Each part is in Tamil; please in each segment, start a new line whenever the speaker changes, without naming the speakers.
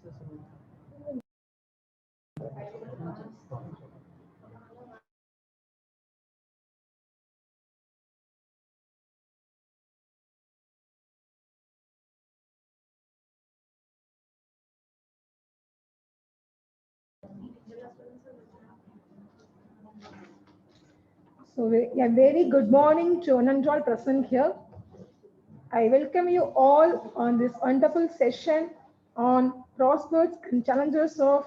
So, a very good morning to one and all present here. I welcome you all on this wonderful session on prospects and challenges of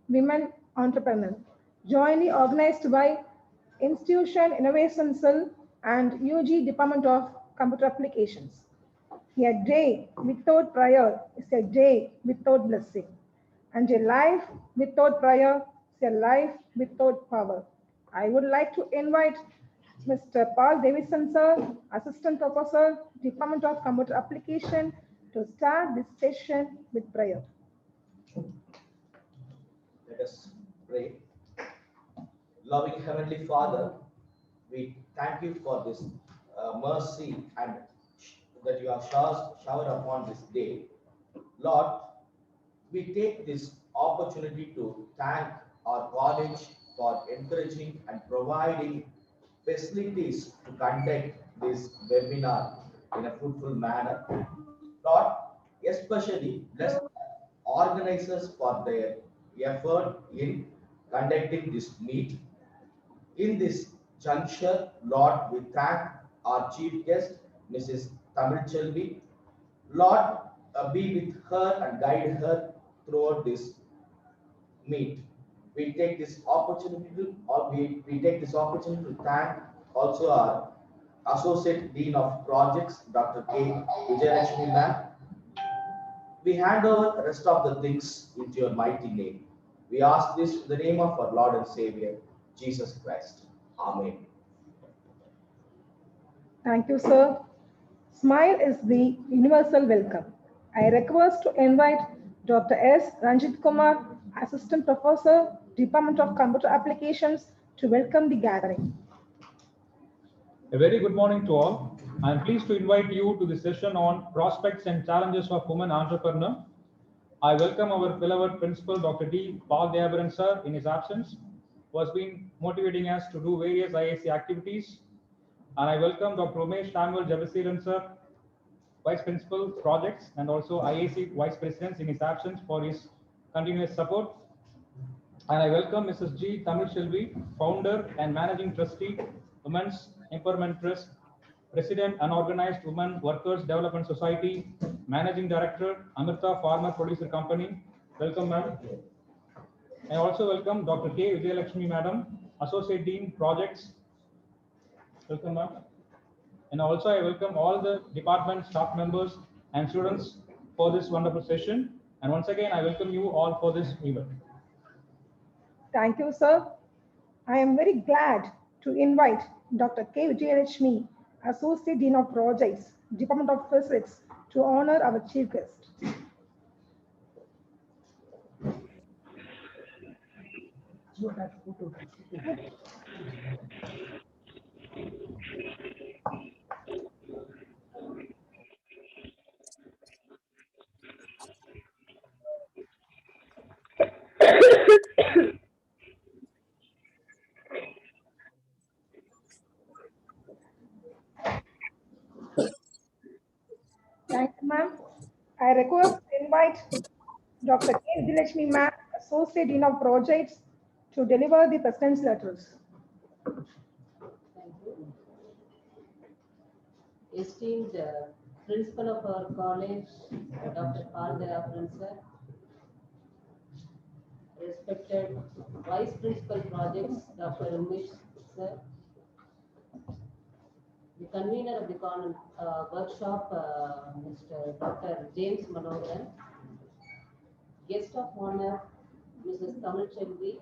women entrepreneurs, jointly organized by Institution Innovation Cell and UG Department of Computer Applications. A day without prayer is a day without blessing, and a life without prayer is a life without power. I would like to invite Mr. Paul Davison, sir, Assistant Professor, Department of Computer Application, to start this session with prayer.
Let us pray. Loving Heavenly Father, we thank you for this mercy and that you have showered upon this day. Lord, we take this opportunity to thank our college for encouraging and providing facilities to conduct this webinar in a fruitful manner. Lord, especially bless organizers for their effort in conducting this meet. In this juncture, Lord, we thank our chief guest, Mrs. Tamil Chelvi. Lord, be with her and guide her throughout this meet. We take this opportunity to, we take this opportunity to thank also our Associate Dean of Projects, Dr. K. Vijayalakshmi ma'am. We hand over the rest of the things into your mighty name. We ask this in the name of our Lord and Savior, Jesus Christ. Amen.
Thank you, sir. Smile is the universal welcome. I request to invite Dr. S. Ranjit Kumar, Assistant Professor, Department of Computer Applications, to welcome the gathering.
A very good morning to all. I am pleased to invite you to the session on prospects and challenges of women entrepreneur. I welcome our beloved principal, Dr. D. Paul Deyabaran sir, in his absence, who has been motivating us to do various IAC activities. And I welcome Dr. Umesh Samuel Jabasiran sir, Vice Principal Projects and also IAC Vice President in his absence for his continuous support. And I welcome Mrs. G. Tamil Shelvi, Founder and Managing Trustee, Women's Empowerment Trust, President, Unorganized Women Workers Development Society, Managing Director, Amrita Farmer Producer Company. Welcome, ma'am. I also welcome Dr. K. Vijayalakshmi, madam, Associate Dean Projects. Welcome, ma'am. And also I welcome all the department staff members and students for this wonderful session. And once again, I welcome you all for this event.
Thank you, sir. I am very glad to invite Dr. K. Vijayalakshmi, Associate Dean of Projects, Department of Physics, to honor our chief guest. Thank you, ma'am. I request to invite Dr. K. Vijayalakshmi, ma'am, Associate Dean of Projects, to deliver the President's letters.
Thank you. Esteemed Principal of our college, Dr. Paul Deyabaran sir, respected Vice Principal Projects, Dr. Umesh sir, the convener of the workshop, Mr. Dr. James Manoharan, guest of honor, Mrs. Tamil Chelvi,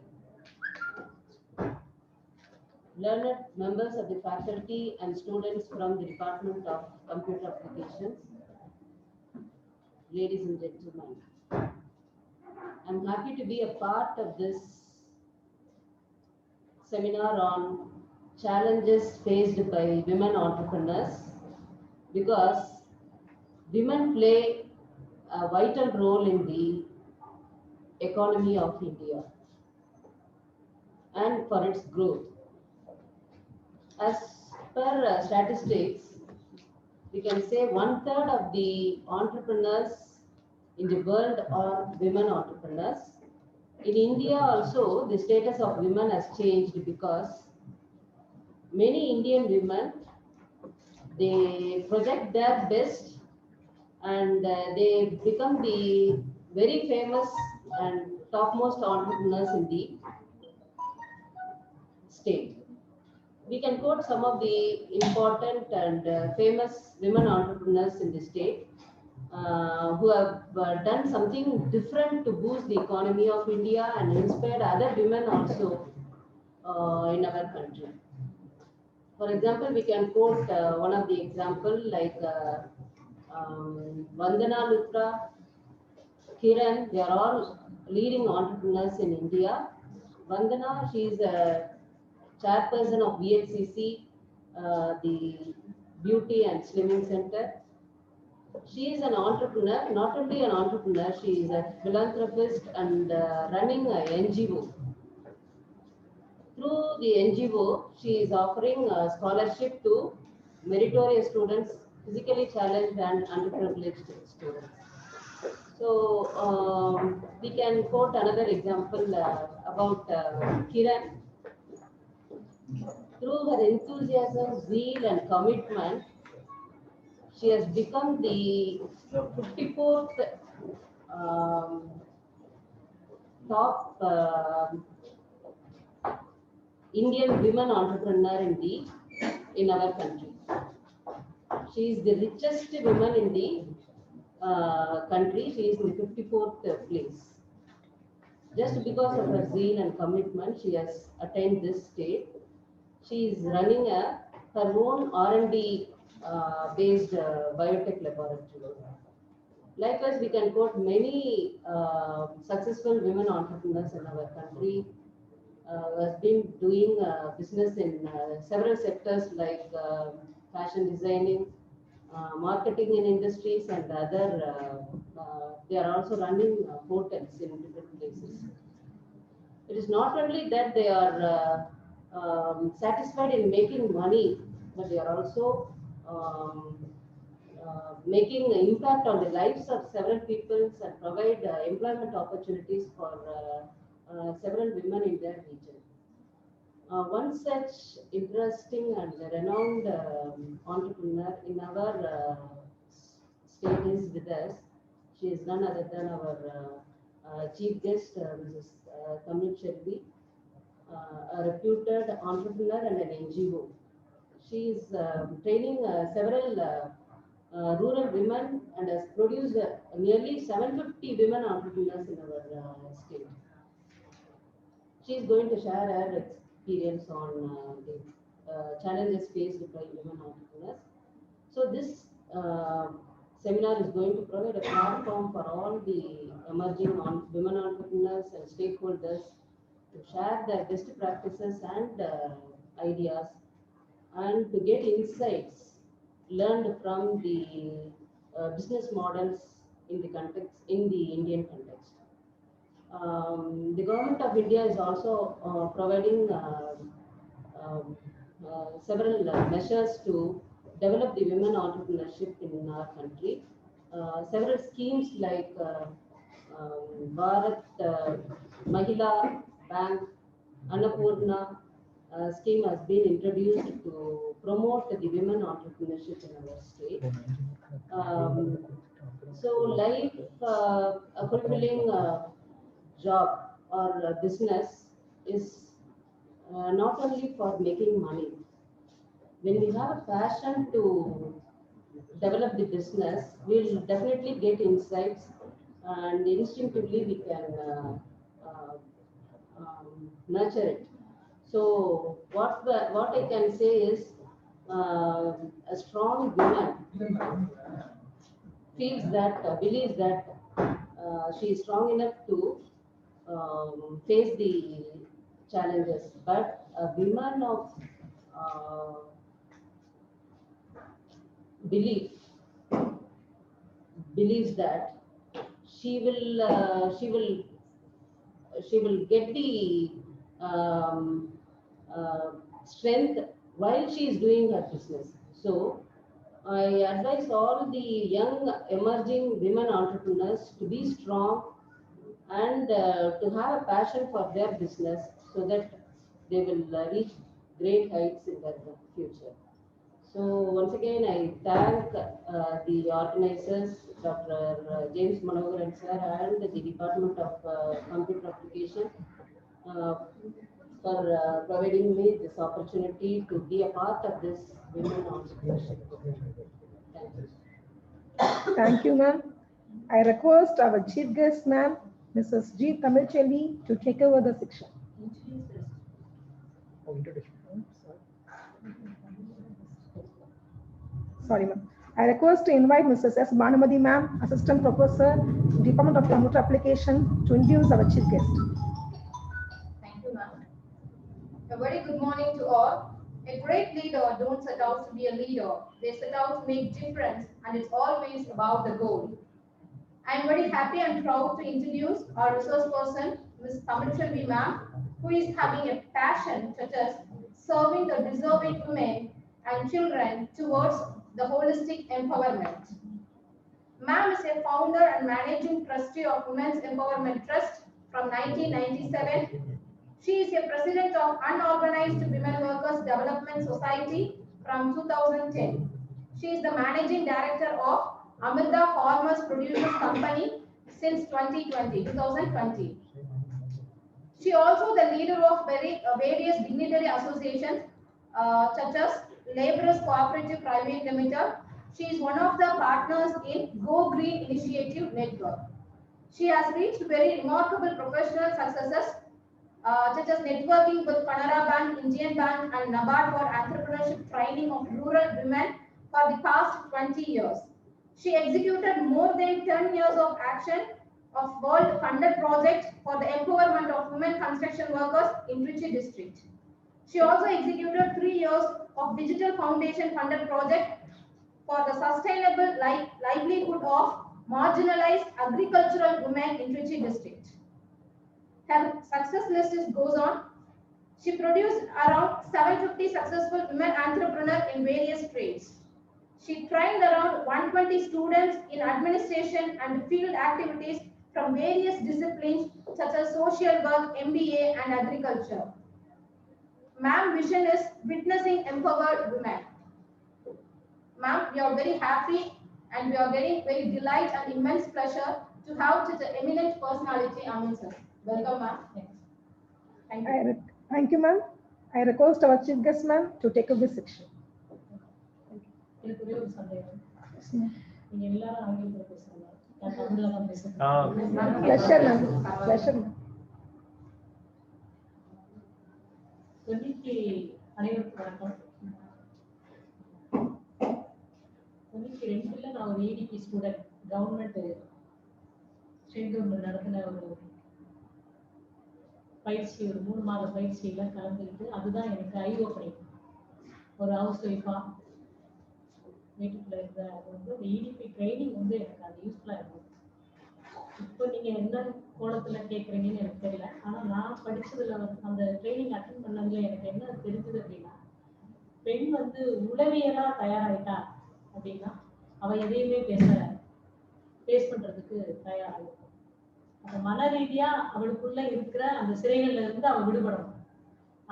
learned members of the faculty and students from the Department of Computer Applications, ladies and gentlemen. I'm happy to be a part of this seminar on challenges faced by women entrepreneurs, because women play a vital role in the economy of India and for its growth. As per statistics, we can say one-third of the entrepreneurs in the world are women entrepreneurs. In India also, the status of women has changed because many Indian women, they project their best and they become the very famous and topmost entrepreneurs in the state. We can quote some of the important and famous women entrepreneurs in the state who have done something different to boost the economy of India and inspired other women also in our country. For example, we can quote one of the example like Vandana Luthra, Kiran, they are all leading entrepreneurs in India. Vandana, she is a chairperson of VHCC, the Beauty and Slimming Center. She is an entrepreneur, not only an entrepreneur, she is a philanthropist and running a NGO. Through the NGO, she is offering a scholarship to meritorious students, physically challenged and underprivileged students. So we can quote another example about Kiran. Through her enthusiasm, zeal and commitment, she has become the 54th top Indian women entrepreneur in our country. She is the richest woman in the country. She is in the 54th place. Just because of her zeal and commitment, she has attained this state. She is running her own R&D based biotech laboratory. Likewise, we can quote many successful women entrepreneurs in our country who has been doing business in several sectors like fashion designing, marketing in industries and other. They are also running hotels in different places. It is not only that they are satisfied in making money, but they are also making an impact on the lives of several people and provide employment opportunities for several women in their region. One such interesting and renowned entrepreneur in our state is with us. She is none other than our chief guest, Mrs. Kamil Shelby, a reputed entrepreneur and an NGO. She is training several rural women and has produced nearly 750 women entrepreneurs in our state. She is going to share her experience on the challenges faced by women entrepreneurs. So this seminar is going to provide a platform for all the emerging women entrepreneurs and stakeholders to share their best practices and ideas and to get insights learned from the business models in the context in the Indian context. The government of India is also providing several measures to develop the women entrepreneurship in our country. Several schemes like Bharat Mahila Bank, Annapurna scheme has been introduced to promote the women entrepreneurship in our state. So, like a fulfilling job or business is not only for making money. When we have a passion to develop the business, we'll definitely get insights and instinctively we can nurture it. So what I can say is a strong woman feels that believes that she is strong enough to face the challenges, but a woman of belief believes that she will she will get the strength while she is doing her business. So I advise all the young emerging women entrepreneurs to be strong and to have a passion for their business so that they will reach great heights in their future. So once again, I thank the organizers, Dr. James Manoharan sir, and the Department of Computer Application for providing me this opportunity to be a part of this women entrepreneurship. Thank you.
Thank you, ma'am. I request our chief guest, ma'am, Mrs. G. Tamilchelli, to take over the section. Sorry, ma'am. I request to invite Mrs. S. Bhanumati, ma'am, Assistant Professor, Department of Computer Application, to introduce our chief guest.
Thank you, ma'am. A very good morning to all. A great leader don't set out to be a leader. They set out to make difference, and it's always about the goal. I'm very happy and proud to introduce our resource person, Ms. Tamilchelli ma'am, who is having a passion such as serving the deserving women and children towards the holistic empowerment. Ma'am is a founder and managing trustee of Women's Empowerment Trust from 1997. She is a president of Unorganized Women Workers Development Society from 2010. She is the managing director of Amrita Farmers Producers Company since 2020. She also the leader of various dignitary associations such as Laborers Cooperative Private Limited. She is one of the partners in Go Green Initiative Network. She has reached very remarkable professional successes such as networking with Canara Bank, Indian Bank, and NABARD for entrepreneurship training of rural women for the past 20 years. She executed more than 10 years of action of world funded projects for the empowerment of women construction workers in Trichy district. She also executed 3 years of digital foundation funded project for the sustainable livelihood of marginalized agricultural women in Trichy district. Her success list goes on. She produced around 750 successful women entrepreneurs in various trades. She trained around 120 students in administration and field activities from various disciplines such as social work, MBA, and agriculture. Ma'am vision is witnessing empowered women. Ma'am, we are very happy and we are getting very delight and immense pleasure to have such an eminent personality amongst us. Welcome, ma'am. Thank you.
Thank you, ma'am. I request our chief guest, ma'am, to take over this section.
எனக்கு ஒரே ஒரு சந்தேகம். நீங்க எல்லாரும் ஆங்கிலத்துல பேசுறீங்க. நான் தமிழ்ல தான் பேசுறேன்.
Pleasure, ma'am. Pleasure, ma'am.
அனைவருக்கும் வணக்கம். 92ல நான் ஒரு EDP student government state government நடத்தின ஒரு பயிற்சி, ஒரு 3 மாத பயிற்சியில கலந்துக்கிட்டு அதுதான் எனக்கு ஐ ஓப்பனிங். ஒரு ஹவுஸ் ஒய்ஃபா வீட்டுக்குள்ள இருந்த வந்து அந்த EDP ட்ரைனிங் வந்து எனக்கு அது யூஸ்ஃபுல்லா இருந்தது. இப்போ நீங்க என்ன கோணத்துல கேட்குறீங்கன்னு எனக்கு தெரியல. ஆனா நான் படிச்சதுல வந்து அந்த ட்ரைனிங் அட்டென்ட் பண்ணதுல எனக்கு என்ன தெரிஞ்சது அப்படின்னா, பெண் வந்து உளவியலா தயாராயிட்டா அப்படின்னா அவ எதையுமே பேஸ் பண்றதுக்கு தயாராகும். அந்த மன ரீதியா அவளுக்குள்ள இருக்கிற அந்த சிறைகள்ல இருந்து அவ விடுபடணும்.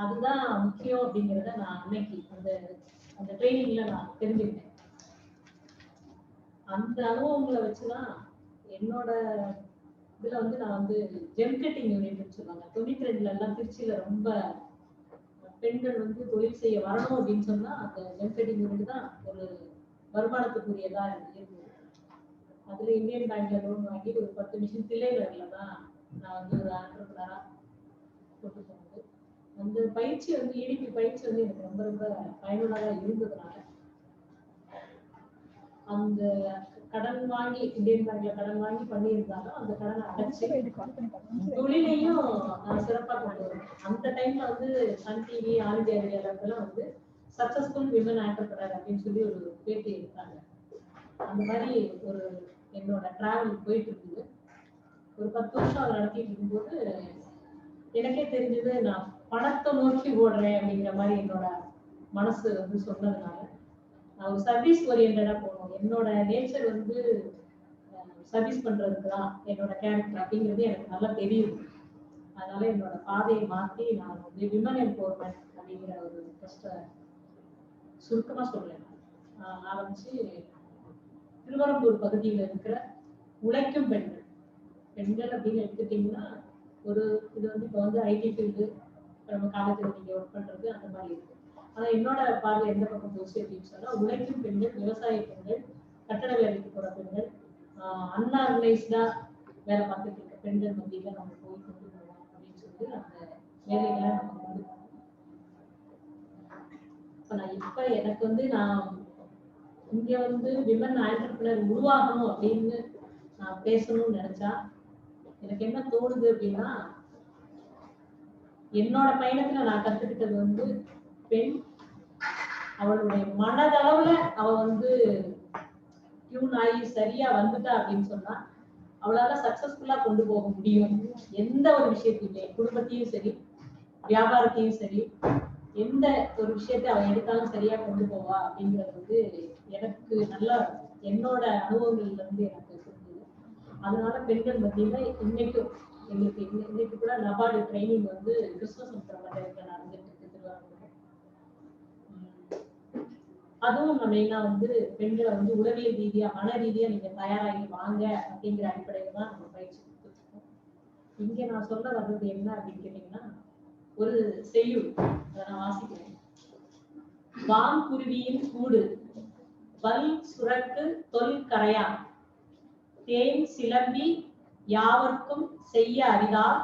அதுதான் முக்கியம் அப்படிங்கிறத நான் அன்னைக்கு அந்த ட்ரைனிங்ல நான் தெரிஞ்சுக்கிட்டேன். அந்த அனுபவங்களை வச்சுதான் என்னோட இதுல வந்து நான் வந்து ஜெம் கட்டிங் யூனிட்னு சொல்லுவாங்க. 92ல எல்லாம் திருச்சியில ரொம்ப பெண்கள் வந்து தொழில் செய்ய வரணும் அப்படின்னு சொன்னா அந்த ஜெம் கட்டிங் யூனிட் தான் ஒரு வருமானத்துக்குரியதா இருந்தது. அதுல இந்தியன் பேங்க்ல லோன் வாங்கி ஒரு 10 மிஷின் தில்லைநகர்ல தான் நான் வந்து ஒரு ஆண்டர்பிரனரா கொண்டு போனது. அந்த பயிற்சி வந்து EDP பயிற்சி வந்து எனக்கு ரொம்ப ரொம்ப பயனுள்ளதா இருந்ததுனால அந்த கடன் வாங்கி இந்தியன் பேங்க்ல கடன் வாங்கி பண்ணியிருந்தாலும் அந்த கடனை அடைச்சு தொழிலையும் நான் சிறப்பாக கொண்டு வருவேன். அந்த டைம்ல வந்து சன் டிவி, ஆல் இந்தியா ரேடியோல வந்து சக்சஸ்ஃபுல் விமன் ஆண்டர்பிரனர் அப்படின்னு சொல்லி ஒரு பேட்டி எடுத்தாங்க. அந்த மாதிரி ஒரு என்னோட டிராவல் போயிட்டு இருக்குது. ஒரு 10 வருஷம் அதை நடத்திட்டு இருக்கும்போது எனக்கே தெரிஞ்சது நான் பணத்தை நோக்கி ஓடுறேன் அப்படிங்கிற மாதிரி என்னோட மனசு வந்து சொன்னதுனால நான் ஒரு சர்வீஸ் ஓரியன்டா போகணும். என்னோட நேச்சர் வந்து சர்வீஸ் பண்றதுக்கு தான் என்னோட கேரக்டர் அப்படிங்கிறது எனக்கு நல்லா தெரியுது. அதனால என்னோட பாதையை மாற்றி நான் வந்து விமன் எம்பவர்மெண்ட் அப்படிங்கிற ஒரு ஃபர்ஸ்ட் சுருக்கமா சொல்றேன் ஆரம்பிச்சு திருவரம்பூர் பகுதியில் இருக்கிற உழைக்கும் பெண்கள் அப்படின்னு எடுத்துட்டீங்கன்னா ஒரு இது வந்து இப்போ வந்து ஐடி ஃபீல்டு நம்ம காலேஜில் நீங்க ஒர்க் பண்றது அந்த மாதிரி இருக்கு. ஆனா என்னோட பார்வை எந்த பக்கம் போச்சு அப்படின்னு சொன்னா உழைக்கும் பெண்கள், விவசாய பெண்கள், கட்டட வேலைக்கு போற பெண்கள், அன்ஆர்கனைஸ்டா வேலை பார்த்துட்டு இருக்க பெண்கள் மத்தியில நம்ம போய் கொண்டு போவோம் அப்படின்னு சொல்லி அந்த வேலைகளை நம்ம கொண்டு போவோம். இப்ப எனக்கு வந்து நான் இங்க வந்து விமன் ஆண்டர்பிரனர் உருவாகணும் அப்படின்னு நான் பேசணும்னு நினைச்சா எனக்கு என்ன தோணுது அப்படின்னா என்னோட பயணத்துல நான் கத்துக்கிட்டது வந்து பெண் அவளுடைய மனதளவுல அவ வந்து டியூன் ஆகி சரியா வந்துட்டா அப்படின்னு சொன்னா அவளால சக்சஸ்ஃபுல்லா கொண்டு போக முடியும். எந்த ஒரு விஷயத்தையுமே, குடும்பத்தையும் சரி வியாபாரத்தையும் சரி, எந்த ஒரு விஷயத்தை அவ எடுத்தாலும் சரியா கொண்டு போவா அப்படிங்கிறது வந்து எனக்கு நல்லா என்னோட அனுபவங்கள்ல இருந்து எனக்கு புரிஞ்சுது. அதனால பெண்கள் மத்தியில இன்னைக்கும் எங்களுக்கு இன்னைக்கு கூட நபார்டு ட்ரைனிங் வந்து கிறிஸ்துவ சமுத்திரத்துல நடந்துட்டு இருக்கு திருவாரூர். அதுவும் நம்ம மெயினா வந்து பெண்களை வந்து உளவியல் ரீதியா மன ரீதியா நீங்க தயாராகி வாங்க அப்படிங்கிற அடிப்படையில தான் நம்ம பயிற்சி கொடுத்துருக்கோம். இங்க நான் சொல்ல வர்றது என்ன அப்படின்னு கேட்டீங்கன்னா ஒரு செய்யுள் அதை நான் வாசிக்கிறேன். வான்குருவியின் கூடு வல் சுரக்கு தொல் கரையா தேன் சிலம்பி யாவர்க்கும் செய்ய அறிதார்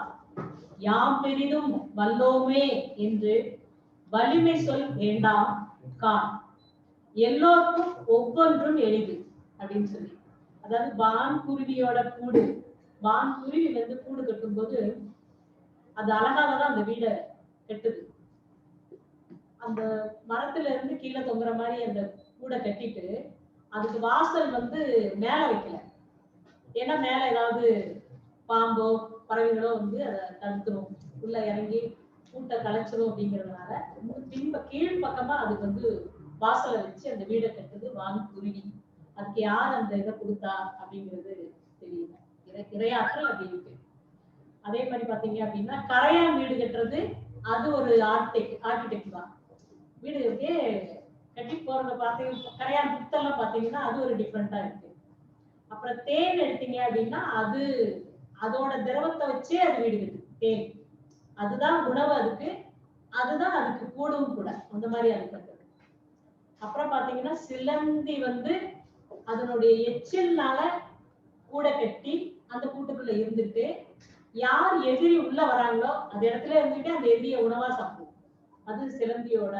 யாம் பெரிதும் வல்லோமே என்று வலிமை சொல் வேண்டாம் கான் எல்லோருக்கும் ஒவ்வொன்றும் எளிது அப்படின்னு சொல்லி. அதாவது வான்குருவியோட கூடு, வான்குருவி வந்து கூடு கட்டும் போது அது அழகாகதான் அந்த வீடை கட்டுது. அந்த மரத்துல இருந்து கீழே தொங்குற மாதிரி அந்த கூடை கட்டிட்டு அதுக்கு வாசல் வந்து மேல வைக்கல. ஏன்னா மேல ஏதாவது பாம்போ பறவைகளோ வந்து அதை தடுத்துரும், உள்ள இறங்கி கூட்டை கலைச்சிரும் அப்படிங்கிறதுனால கீழ் பக்கமா அதுக்கு வந்து வாசலை வச்சு அந்த வீடை கட்டுது வான்குருவி. அதுக்கு யார் அந்த இதை கொடுத்தா அப்படிங்கிறது தெரியல. இரையாற்றல் அப்படி இருக்கு. அதே மாதிரி பாத்தீங்க அப்படின்னா கரையான் வீடு கட்டுறது அது ஒரு ஆர்கிடெக்ட் தான். வீடு அப்படியே கட்டி போறத பாத்தீங்கன்னா கரையான் புத்தெல்லாம் பாத்தீங்கன்னா அது ஒரு டிஃப்ரெண்டா இருக்கு. அப்புறம் தேன் எடுத்தீங்க அப்படின்னா அது அதோட திரவத்தை வச்சே அது வீடு கட்டுது. தேன் அதுதான் உணவு, அதுதான் அதுக்கு கூடவும் கூட அந்த மாதிரி அது கட்டுது. அப்புறம் பாத்தீங்கன்னா சிலந்தி வந்து அதனுடைய எச்சில்னால கூடை கட்டி அந்த கூட்டுக்குள்ள இருந்துட்டு யார் எதிரி உள்ள வராங்களோ அந்த இடத்துல இருந்துட்டு அந்த எதிரிய உணவா சாப்பிடும். அது சிலந்தியோட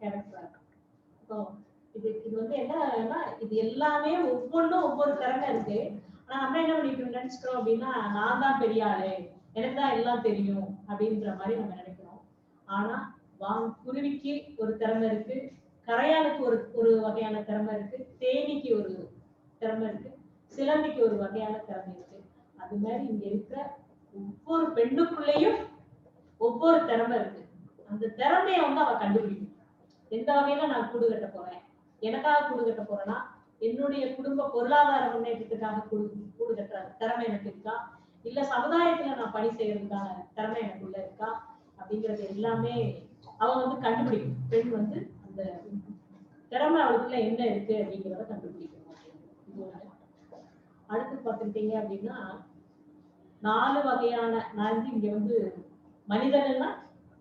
கேரக்டரா இருக்கும். இது வந்து என்னன்னா இது எல்லாமே ஒவ்வொன்றும் ஒவ்வொரு திறமை இருக்கு. ஆனா நம்ம என்ன பண்ணிட்டு நினைச்சுக்கிறோம் அப்படின்னா நான் தான் பெரிய ஆளு, எனக்கு தான் எல்லாம் தெரியும் அப்படின்ற மாதிரி நம்ம நினைக்கிறோம். ஆனா குருவிக்கு ஒரு திறமை இருக்கு, கரையானுக்கு ஒரு வகையான திறமை இருக்கு, தேனிக்கு ஒரு திறமை இருக்கு, சிலந்திக்கு ஒரு வகையான திறமை இருக்கு. அது மாதிரி இங்க இருக்கிற ஒவ்வொரு பெண்ணுக்குள்ளேயும் ஒவ்வொரு திறமை இருக்கு. அந்த திறமைய வந்து அவ கண்டுபிடிக்கும். எந்த வகையில நான் கூடு கட்ட போறேன், எனக்காக கூடு கட்ட போறேன்னா என்னுடைய குடும்ப பொருளாதார முன்னேற்றத்துக்காக கூடு கட்டுற திறமை எனக்கு இருக்கா, இல்ல சமுதாயத்துல நான் பணி செய்யறதுக்கான திறமை எனக்குள்ள இருக்கா அப்படிங்கறது எல்லாமே அவ வந்து கண்டுபிடிக்கும். பெண் வந்து அந்த திறமை அவளுக்குள்ள என்ன இருக்கு அப்படிங்கிறத கண்டுபிடிக்கணும். அடுத்து பார்த்துக்கிட்டீங்க அப்படின்னா 4 வகையான நான் வந்து இங்க வந்து மனிதன் எல்லாம்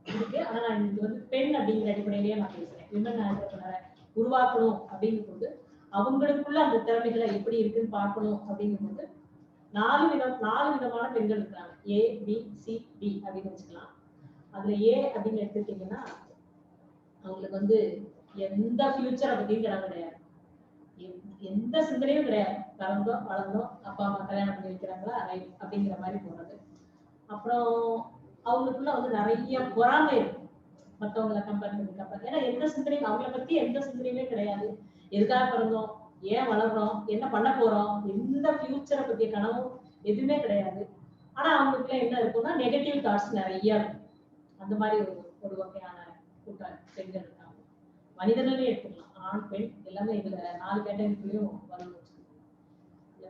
இருக்கு. ஆனா நான் இங்க வந்து பெண் அப்படிங்கிற அடிப்படையிலேயே நான் பேசுறேன். விமன் ஆண்டர்பிரனரை உருவாக்கணும் அப்படிங்கும்போது அவங்களுக்குள்ள அந்த திறமைகளை எப்படி இருக்குன்னு பார்க்கணும் அப்படிங்கும்போது 4 விதமான பெண்கள் இருக்கிறாங்க. A, B, C, D அப்படின்னு வச்சுக்கலாம். அதுல A அப்படின்னு எடுத்துக்கிட்டீங்கன்னா அவங்களுக்கு வந்து எந்த ஃபியூச்சரை பத்தியும் கிடையாது, எந்த சிந்தனையும் கிடையாது. பிறந்தோம் வளர்ந்தோம், அப்பா அம்மா கல்யாணம் பண்ணி வைக்கிறாங்களா ரைட் அப்படிங்கிற மாதிரி போறது. அப்புறம் அவங்களுக்குள்ள வந்து நிறைய பொறாமை இருக்கும், மற்றவங்களை கம்பேர் பண்ணி. ஏன்னா எந்த சிந்தனையும் அவங்கள பத்தி எந்த சிந்தனையுமே கிடையாது. எதுக்காக பிறந்தோம், ஏன் வளர்றோம், என்ன பண்ண போறோம், எந்த ஃபியூச்சரை பத்திய கனவும் எதுவுமே கிடையாது. ஆனா அவங்களுக்குள்ள என்ன இருக்கும்னா நெகட்டிவ் தாட்ஸ் நிறைய இருக்கும். அந்த மாதிரி ஒரு வகையான கூட்டம் பெண்கள் இருக்காங்க. மனிதர்களே எடுத்துக்கலாம், ஆண் பெண் எல்லாமே இதுல 4 கேட்டகரிலையும் வரணும்.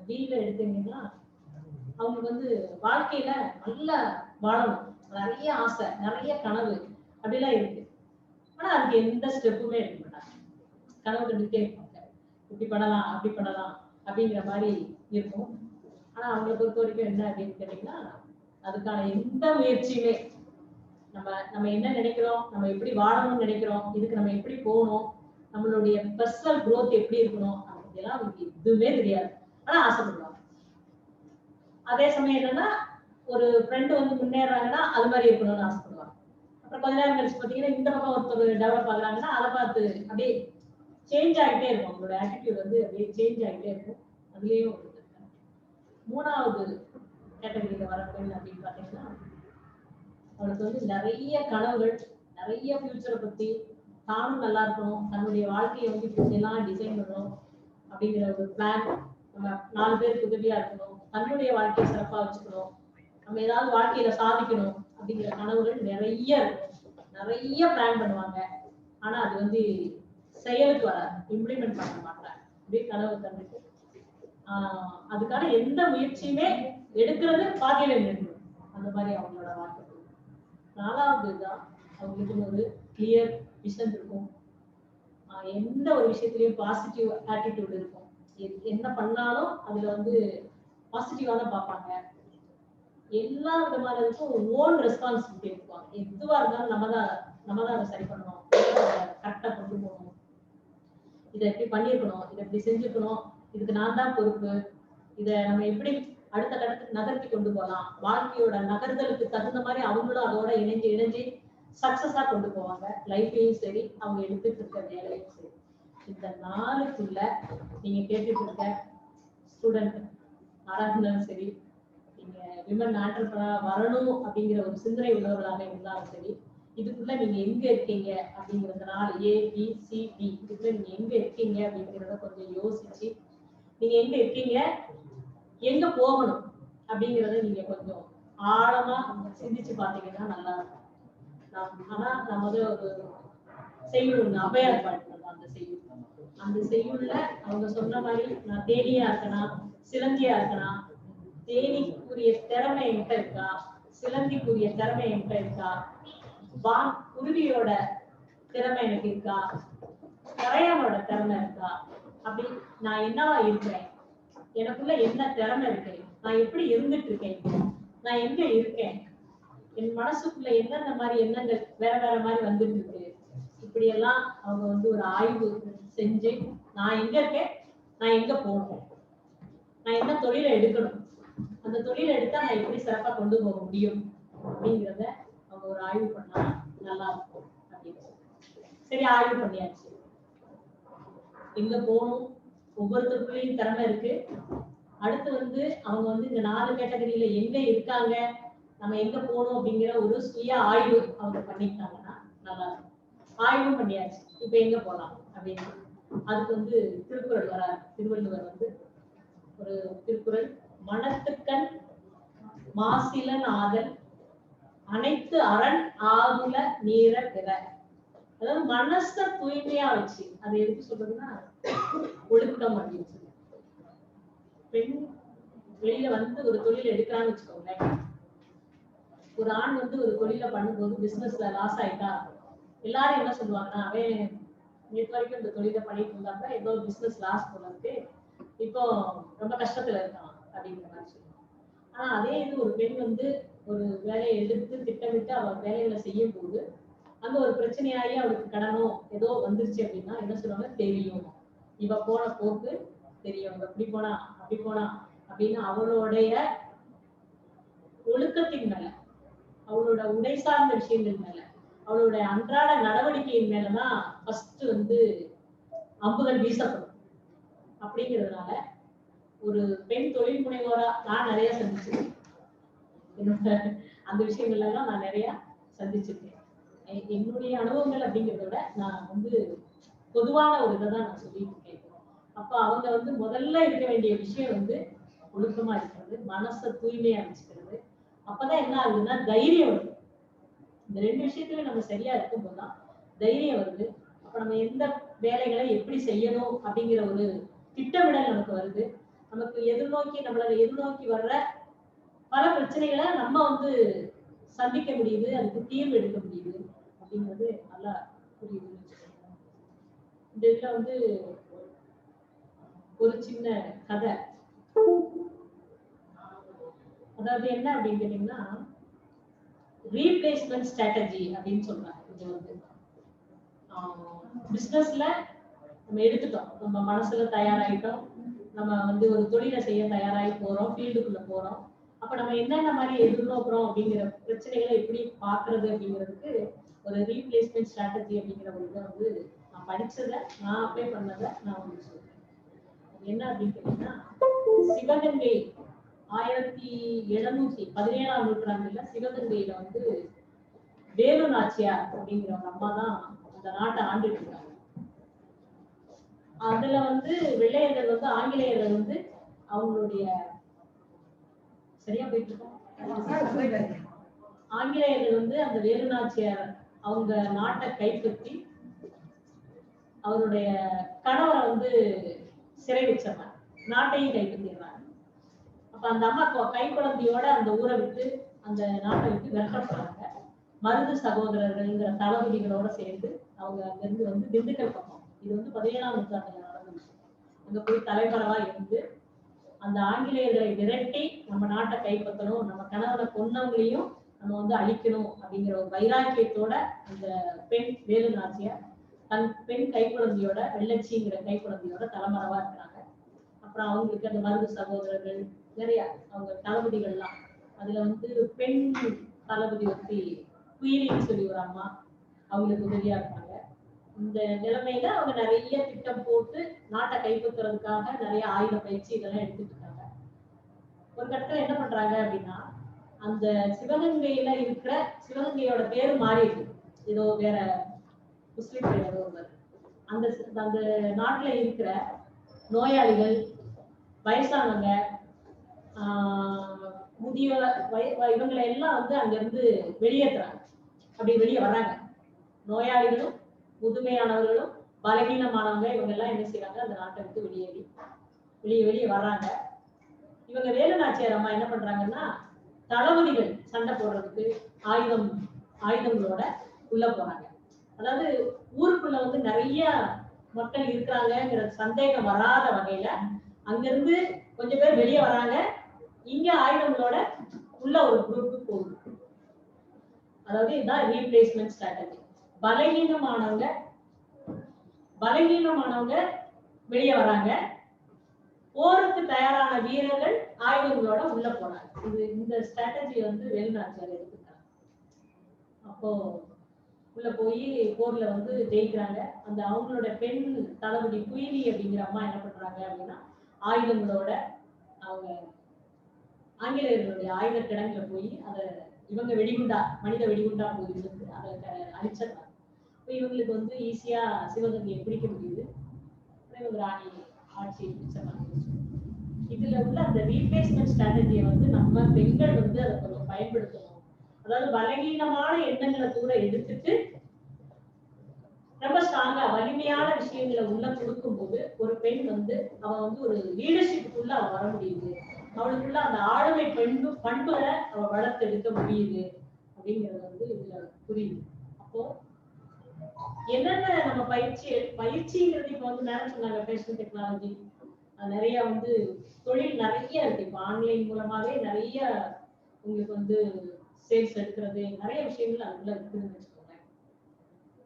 வீல எடுத்தீங்கன்னா அவங்களுக்கு வந்து வாழ்க்கையில நல்லா வாழணும், நிறைய ஆசை, நிறைய கனவு அப்படிலாம் இருக்கு. ஆனா அதுக்கு எந்த ஸ்டெப்புமே எடுக்க மாட்டாங்க. கனவு கண்டுட்டே இருப்பாங்க, இப்படி பண்ணலாம் அப்படி பண்ணலாம் அப்படிங்கிற மாதிரி இருக்கும். ஆனா அவங்களை பொறுத்த வரைக்கும் என்ன அப்படின்னு கேட்டீங்கன்னா, அதுக்கான எந்த முயற்சியுமே நம்ம என்ன நினைக்கிறோம், நம்ம எப்படி வாழணும்னு நினைக்கிறோம், இதுக்கு நம்ம எப்படி போகணும், நம்மளுடைய பர்சனல் growth எப்படி இருக்கணும், அதெல்லாம் அவங்களுக்கு எதுவுமே தெரியாது. ஆனா ஆசைப்படுவாங்க. அதே சமயம் என்னன்னா, ஒரு ஃப்ரெண்டு வந்து முன்னேறாங்கன்னா அது மாதிரி இருக்கணும்னு ஆசைப்படுவாங்க. அப்புறம் கொஞ்ச நேரம் கழிச்சு பாத்தீங்கன்னா இந்த பக்கம் ஒருத்தர் டெவலப் ஆகுறாங்கன்னா அதை பார்த்து அப்படியே சேஞ்ச் ஆகிட்டே இருக்கும். அவங்களோட ஆட்டிடியூட் வந்து அப்படியே சேஞ்ச் ஆகிட்டே இருக்கும். அதுலயும் மூணாவது கேட்டகரியில வர பெண் அப்படின்னு பாத்தீங்கன்னா, அவளுக்கு வந்து நிறைய கனவுகள், நிறைய ஃபியூச்சரை பத்தி தானும் நல்லா இருக்கணும், தன்னுடைய வாழ்க்கையை வந்து இப்படி எல்லாம் டிசைன் பண்ணணும் அப்படிங்கிற ஒரு பிளான், நம்ம 4 பேருக்கு உதவியா இருக்கணும், தன்னுடைய வாழ்க்கையை சிறப்பா வச்சுக்கணும், நம்ம ஏதாவது வாழ்க்கையில சாதிக்கணும் அப்படிங்கிற கனவுகள் நிறைய இருக்கும். நிறைய பிளான் பண்ணுவாங்க. ஆனா அது வந்து செயலுக்கு வராது, இம்ப்ளிமெண்ட் பண்ண மாட்டாங்க. அப்படியே கனவு கண்டுட்டு அதுக்கான எந்த முயற்சியுமே எடுக்கிறது பாதியில நின்று அந்த மாதிரி அவங்களோட வாழ்க்கை. 4வது தான் அவங்களுக்கு ஒரு கிளியர் விஷன் இருக்கும். எந்த ஒரு விஷயத்திலயும் பாசிட்டிவ் ஆட்டிடியூட் இருக்கும். என்ன பண்ணாலும் அதுல வந்து பாசிட்டிவா தான் பார்ப்பாங்க. எல்லா விதமானதுக்கும் ஓன் ரெஸ்பான்சிபிலிட்டி எடுப்பாங்க. எதுவா இருந்தாலும் நம்ம தான் அதை சரி பண்ணணும், கரெக்டா கொண்டு போகணும், இதை எப்படி பண்ணிருக்கணும், இதை எப்படி செஞ்சுக்கணும், இதுக்கு நான் தான் பொறுப்பு, இதை நம்ம எப்படி அடுத்த கட்டத்துக்கு நகர்த்தி கொண்டு போகலாம், வாழ்க்கையோட நகர்தலுக்கு தகுந்த மாதிரி அவங்களும் அதோட இணைஞ்சு சக்சஸா கொண்டு போவாங்க. லைஃப்லயும் சரி, அவங்க எடுத்துட்டு இருக்க வேலையும் சரி. இந்த 4க்குள்ள நீங்க கேட்டுட்டு இருக்க ஸ்டூடெண்ட் யாராக இருந்தாலும் சரி, நீங்க விமன் ஆண்டர்பிரனர் வரணும் அப்படிங்கிற ஒரு சிந்தனை உள்ளவர்களாக இருந்தாலும் சரி, இதுக்குள்ள நீங்க எங்க இருக்கீங்க அப்படிங்கறதுனால ABCD இதுக்குள்ள நீங்க எங்க இருக்கீங்க அப்படிங்கறத கொஞ்சம் யோசிச்சு, நீங்க எங்க இருக்கீங்க, எங்க போகணும் அப்படிங்கறத நீங்க கொஞ்சம் ஆழமா சிந்திச்சு பாத்தீங்கன்னா நல்லா இருக்கும். ஆனா நம்ம ஒரு செய்யுள் ஒண்ணு அபயார் பாட்டு, அந்த செய்யுள்ல அவங்க சொன்ன மாதிரி நான் தேனியா இருக்கலாம், சிலந்தியா இருக்கலாம், தேனிக்குரிய திறமை என்கிட்ட இருக்கா, சிலந்திக்குரிய திறமை என்கிட்ட இருக்கா, குருவியோட திறமை எனக்கு இருக்கா, கரையானோட திறமை இருக்கா, அப்படி நான் என்னவா இருக்கிறேன், எனக்குள்ள என்ன திறமை இருக்கு, நான் எப்படி இருந்துட்டு இருக்கேன், நான் எங்க இருக்கேன், என் மனசுக்குள்ள என்னென்ன மாதிரி எண்ணங்கள் வேற வேற மாதிரி வந்துட்டு இருக்கு, இப்படி எல்லாம் அவங்க வந்து ஒரு ஆய்வு செஞ்சு நான் எங்க இருக்கேன், நான் எங்க போகணும், நான் என்ன தொழிலை எடுக்கணும், அந்த தொழிலை எடுத்தா நான் எப்படி சிறப்பா கொண்டு போக முடியும் அப்படிங்கிறத அவங்க ஒரு ஆய்வு பண்ணா நல்லா இருக்கும் அப்படின்னு. சரி, ஆய்வு பண்ணியாச்சு, எங்க போகணும், ஒவ்வொருத்தருக்குள்ளேயும் திறமை இருக்கு. அடுத்து வந்து அவங்க வந்து இந்த 4 கேட்டகரியில எங்க இருக்காங்க, நம்ம எங்க போகணும் அப்படிங்கிற ஒரு சுய ஆய்வு அவங்க பண்ணிட்டாங்கன்னா நல்லா இருக்கும். ஆய்வும் பண்ணியாச்சு, இப்ப எங்க போலாம் அப்படின்னு. அதுக்கு வந்து திருக்குறள் வராது. திருவள்ளுவர் வந்து ஒரு திருக்குறள், மனத்துக்கண் மாசிலன் ஆதல் அனைத்து அரண் ஆகுல நீர பிற. அதாவது மனச தூய்மையா வச்சு, அதை எதுக்கு சொல்றதுன்னா ஒழுக்கம் அப்படின்னு சொல்லி. பெண் வெளியில வந்து ஒரு தொழில் எடுக்கிறான்னு வச்சுக்கோங்களேன், ஒரு ஆண் வந்து ஒரு தொழில பண்ணும்போது பிசினஸ்ல லாஸ் ஆயிட்டா எல்லாரும் என்ன சொல்லுவாங்கன்னா, அவன் நேற்று வரைக்கும் இந்த தொழிலை பண்ணிட்டு இருந்தாப்ப ஏதோ பிசினஸ் லாஸ் போல இருக்கு, இப்போ ரொம்ப கஷ்டத்துல இருக்கான் அப்படிங்கிற மாதிரி சொல்லுவாங்க. ஆனா அதே இது ஒரு பெண் வந்து ஒரு வேலையை எடுத்து திட்டமிட்டு அவள் வேலைகளை செய்யும் போது அங்க ஒரு பிரச்சனையாகி அவளுக்கு கடனோ ஏதோ வந்துருச்சு அப்படின்னா என்ன சொல்லுவாங்க, தெரியும், இவ போன போக்கு தெரியும், இப்படி போனா அப்படி போனா அப்படின்னு அவளுடைய ஒழுக்கத்தின் மேல, அவளோட உடை சார்ந்த விஷயங்கள் மேல, அவளோட அன்றாட நடவடிக்கையின் மேலதான் ஃபர்ஸ்ட் வந்து அம்புகள் வீசப்படும். அப்படிங்கிறதுனால ஒரு பெண் தொழில் முனைவோரா நான் நிறைய சந்திச்சிருக்கேன். என்னோட அந்த விஷயங்கள்ல எல்லாம் நான் நிறைய சந்திச்சிருக்கேன். என்னுடைய அனுபவங்கள் அப்படிங்கிறத விட நான் வந்து பொதுவான ஒரு இதை தான் நான் சொல்லிட்டு இருக்கேன். அப்ப அவங்க வந்து முதல்ல இருக்க வேண்டிய விஷயம் வந்து ஒழுக்கமா இருக்கிறது, மனசை தூய்மையா வச்சுக்கிறது, அப்பதான் என்ன ஆகுதுன்னா தைரியம் வருது. இந்த 2 விஷயத்துலயும் நம்ம சரியா இருக்கும்போது தான் தைரியம் வருது. அப்ப நம்ம எந்த வேலைகளை எப்படி செய்யணும் அப்படிங்கிற ஒரு திட்டமிடல் நமக்கு வருது. நமக்கு எதிர்நோக்கி வர்ற பல பிரச்சனைகளை நம்ம வந்து சந்திக்க முடியுது, அதுக்கு தீர்வு எடுக்க முடியுது அப்படிங்கிறது நல்லா புரியுதுன்னு வச்சுக்கோங்க. இந்த இதுல வந்து ஒரு சின்ன கதை, அதாவது என்ன அப்படின்னு கேட்டீங்கன்னா ரீப்ளேஸ்மெண்ட் ஸ்ட்ராட்டஜி அப்படின்னு சொல்றாங்க. இது வந்து பிசினஸ்ல நம்ம எடுத்துட்டோம், நம்ம மனசுல தயாராயிட்டோம், நம்ம வந்து ஒரு தொழிலை செய்ய தயாராகி போறோம், ஃபீல்டுக்குள்ள போறோம். அப்ப நம்ம என்னென்ன மாதிரி எதிர்நோக்குறோம் அப்படிங்கிற பிரச்சனைகளை எப்படி பாக்குறது அப்படிங்கிறதுக்கு ஒரு ரீப்ளேஸ்மெண்ட் ஸ்ட்ராட்டஜி அப்படிங்கிற ஒரு இதை வந்து நான் படிச்சதை, நான் அப்ளை பண்ணதை நான் உங்களுக்கு சொல்றேன். என்ன அப்படின்னு கேட்டீங்கன்னா, சிவகங்கை 1717ஆம் நூற்றாண்டுல சிவகங்கையில வந்து வேலு நாச்சியார் அப்படிங்கிற ஒரு அம்மா தான் அந்த நாட்டை ஆண்டுட்டு இருக்காங்க. அதுல வந்து வெள்ளையர்கள் வந்து ஆங்கிலேயர்கள் வந்து அவங்களுடைய சரியா போயிட்டு இருக்கோம். ஆங்கிலேயர்கள் வந்து அந்த வேலு நாச்சியார் அவங்க நாட்டை கைப்பற்றி அவருடைய கணவரை வந்து சிறை வச்சிடறாங்க, நாட்டையும் கைப்பற்றிடுறாங்க. அப்ப அந்த அம்மா கை குழந்தையோட அந்த ஊரை விட்டு அந்த நாட்டை விட்டு விரட்டப்படுறாங்க. மருது சகோதரர்கள்ங்கிற தளபதிகளோட சேர்ந்து அவங்க அங்கிருந்து வந்து திண்டுக்கல் பக்கம், இது வந்து 17ஆம் நூற்றாண்டுல நடந்த விஷயம், அங்க போய் தலைவரவா இருந்து அந்த ஆங்கிலேயர்களை விரட்டி நம்ம நாட்டை கைப்பற்றணும், நம்ம கணவரை கொன்னவங்களையும் நம்ம வந்து அழிக்கணும் அப்படிங்கிற ஒரு வைராக்கியத்தோட அந்த பெண் வேலு நாச்சியார் தன் பெண் கைக்குழந்தையோட, வெள்ளச்சிங்கிற கைக்குழந்தையோட தலைமறைவா இருக்கிறாங்க. அப்புறம் அவங்களுக்கு அந்த மருது சகோதரர்கள் நிறைய அவங்க தளபதிகள்லாம், அதுல வந்து பெண் தளபதி ஒருத்தி குயிலின்னு சொல்லி ஒரு அம்மா, அவங்களுக்கு உதவியா இருப்பாங்க. இந்த நிலைமையில அவங்க நிறைய திட்டம் போட்டு நாட்டை கைப்பற்றுறதுக்காக நிறைய ஆயுத பயிற்சி இதெல்லாம் எடுத்துட்டு இருக்காங்க. ஒரு கட்டத்துல என்ன பண்றாங்க அப்படின்னா, அந்த சிவகங்கையோட பேரு மாறி இருக்கு, ஏதோ வேற முஸ்லிம் பேர் ஏதோ ஒருவர். அந்த அந்த நாட்டுல இருக்கிற நோயாளிகள், வயசானவங்க, முதியோர், இவங்களை எல்லாம் வந்து அங்க இருந்து வெளியேற்றுறாங்க. அப்படி வெளியே வர்றாங்க. நோயாளிகளும் முதுமையானவர்களும் பலகீனமானவங்க இவங்க எல்லாம் என்ன செய்யறாங்க, அந்த நாட்டை விட்டு வெளியே வர்றாங்க. இவங்க வேலு நாச்சியார் அம்மா என்ன பண்றாங்கன்னா, தளபதிகள் சண்டை போடுறதுக்கு ஆயுதங்களோட உள்ள போறாங்க. அதாவது ஊருக்குள்ள வந்து நிறைய மக்கள் இருக்கிறாங்கிற சந்தேகம் வராத வகையில அங்கிருந்து கொஞ்சம் பேர் வெளியே வராங்க, இங்க ஆயுதங்களோட உள்ள ஒரு குரூப் போகுது. அதாவது இதுதான் ரீப்ளேஸ்மெண்ட் ஸ்ட்ராட்டஜி. பலகீனமானவங்க வெளியே வராங்க, போருக்கு தயாரான வீரர்கள் ஆயுதங்களோட உள்ள போனாங்க. இந்த ஸ்ட்ராட்டஜி வந்து வேலு நாச்சியார் எடுத்துட்டாங்க. அப்போ உள்ள போய் போர்ல வந்து ஜெயிக்கிறாங்க. அந்த அவங்களோட பெண் தளபதி குயிலி அப்படிங்கிற அம்மா என்ன பண்றாங்க அப்படின்னா, ஆயுதங்களோட அவங்க ஆங்கிலேயர்களுடைய ஆயுத கிடங்குல போய் அதை இவங்க மனித வெடிகுண்டா போயிருந்து அதை அழிச்சிடறாங்க. இவங்களுக்கு வந்து ஈஸியா சிவகங்கையை பிடிக்க முடியுது, இவங்க ராணி ஆட்சியை பிடிச்சிடறாங்க. இதுல உள்ள அந்த ரீப்ளேஸ்மெண்ட் ஸ்ட்ராட்டஜியை வந்து நம்ம பெண்கள் வந்து அதை கொஞ்சம் பயன்படுத்தணும். அதாவது பலகீனமான எண்ணங்களை கூட எடுத்துட்டு ரொம்ப ஸ்ட்ராங்கா வலிமையான விஷயங்களை உள்ள கொடுக்கும் போது ஒரு பெண் வந்து அவன் வந்து ஒரு லீடர்ஷிப்புக்குள்ள அவ வர முடியுது, அவளுக்குள்ள அந்த ஆளுமை பண்புகளை அவ வளர்த்து எடுக்க முடியுது அப்படிங்கிறது வந்து இதுல புரியுது. அப்போ என்னென்ன நம்ம பயிற்சிங்கிறது இப்ப வந்து மேடம் சொன்னாங்க, ஃபேஷன் டெக்னாலஜி நிறைய வந்து தொழில் நிறைய இருக்கு. இப்ப ஆன்லைன் மூலமாவே நிறைய உங்களுக்கு வந்து சேல்ஸ் எடுக்கிறது, நிறைய விஷயங்கள் அதுக்குள்ள இருக்குதுன்னு வச்சுக்கோங்க.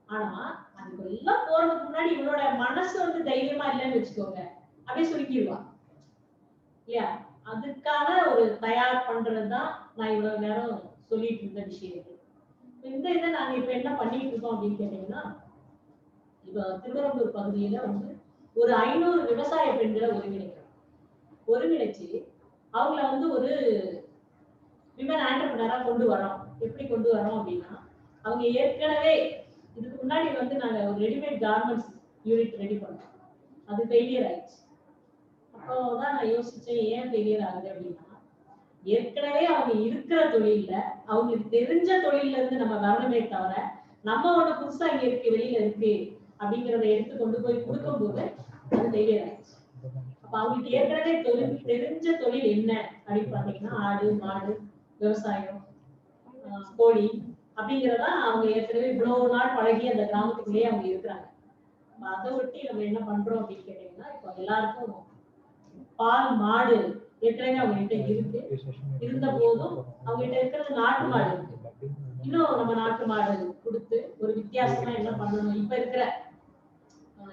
ஆனா அதுக்கு எல்லாம் போறதுக்கு முன்னாடி இவளோட மனசு வந்து தைரியமா இல்லைன்னு வச்சுக்கோங்க, அப்படியே சுருக்கிடுவா இல்லையா? அதுக்கான ஒரு தயார் பண்றதுதான் நான் இவ்வளவு நேரம் சொல்லிட்டு இருந்த விஷயங்கள். இந்த இதை நாங்க இப்ப என்ன பண்ணிட்டு இருக்கோம் அப்படின்னு கேட்டீங்கன்னா, இப்ப திருவரம்பூர் பகுதியில வந்து ஒரு 500 விவசாய பெண்களை ஒருங்கிணைச்சு அவங்கள வந்து ஒரு விமன் ஆண்டர்பிரனரா கொண்டு வரோம். எப்படி கொண்டு வரோம் அப்படின்னா, அவங்க ஏற்கனவே இதுக்கு முன்னாடி வந்து நாங்க ஒரு ரெடிமேட் கார்மெண்ட்ஸ் யூனிட் ரெடி பண்ணோம், அது ஃபெயிலியர் ஆயிடுச்சு. அப்போதான் நான் யோசிச்சேன், ஏன் ஃபெயிலியர் ஆகுது அப்படின்னா, ஏற்கனவே அவங்க இருக்கிற தொழில்ல அவங்களுக்கு தெரிஞ்ச தொழில்ல இருந்து நம்ம வரணுமே தவிர நம்ம ஒண்ணு புதுசா இங்க இருக்கு வெளியில இருக்கு அப்படிங்கறத எடுத்து கொண்டு போய் கொடுக்கும் போது அது ஃபெயிலியர் ஆயிடுச்சு. அப்ப அவங்களுக்கு ஏற்கனவே தெரிஞ்ச தொழில் என்ன அப்படின்னு பாத்தீங்கன்னா ஆடு மாடு விவசாயம் கோழி அப்படிங்கறதா அவங்க ஏற்கனவே இவ்வளவு நாள் பழகி அந்த கிராமத்துக்குள்ளேயே அவங்க இருக்கிறாங்க. அதை ஒட்டி நம்ம என்ன பண்றோம் அப்படின்னு கேட்டீங்கன்னா இப்போ எல்லாருக்கும் பால் மாடு ஏற்கனவே அவங்க கிட்ட இருக்கு. இருந்த போதும் அவங்க கிட்ட இருக்கிறது நாட்டு மாடு இருக்கு. இன்னும் நம்ம நாட்டு மாடு கொடுத்து ஒரு வித்தியாசமா என்ன பண்ணணும் இப்ப இருக்கிற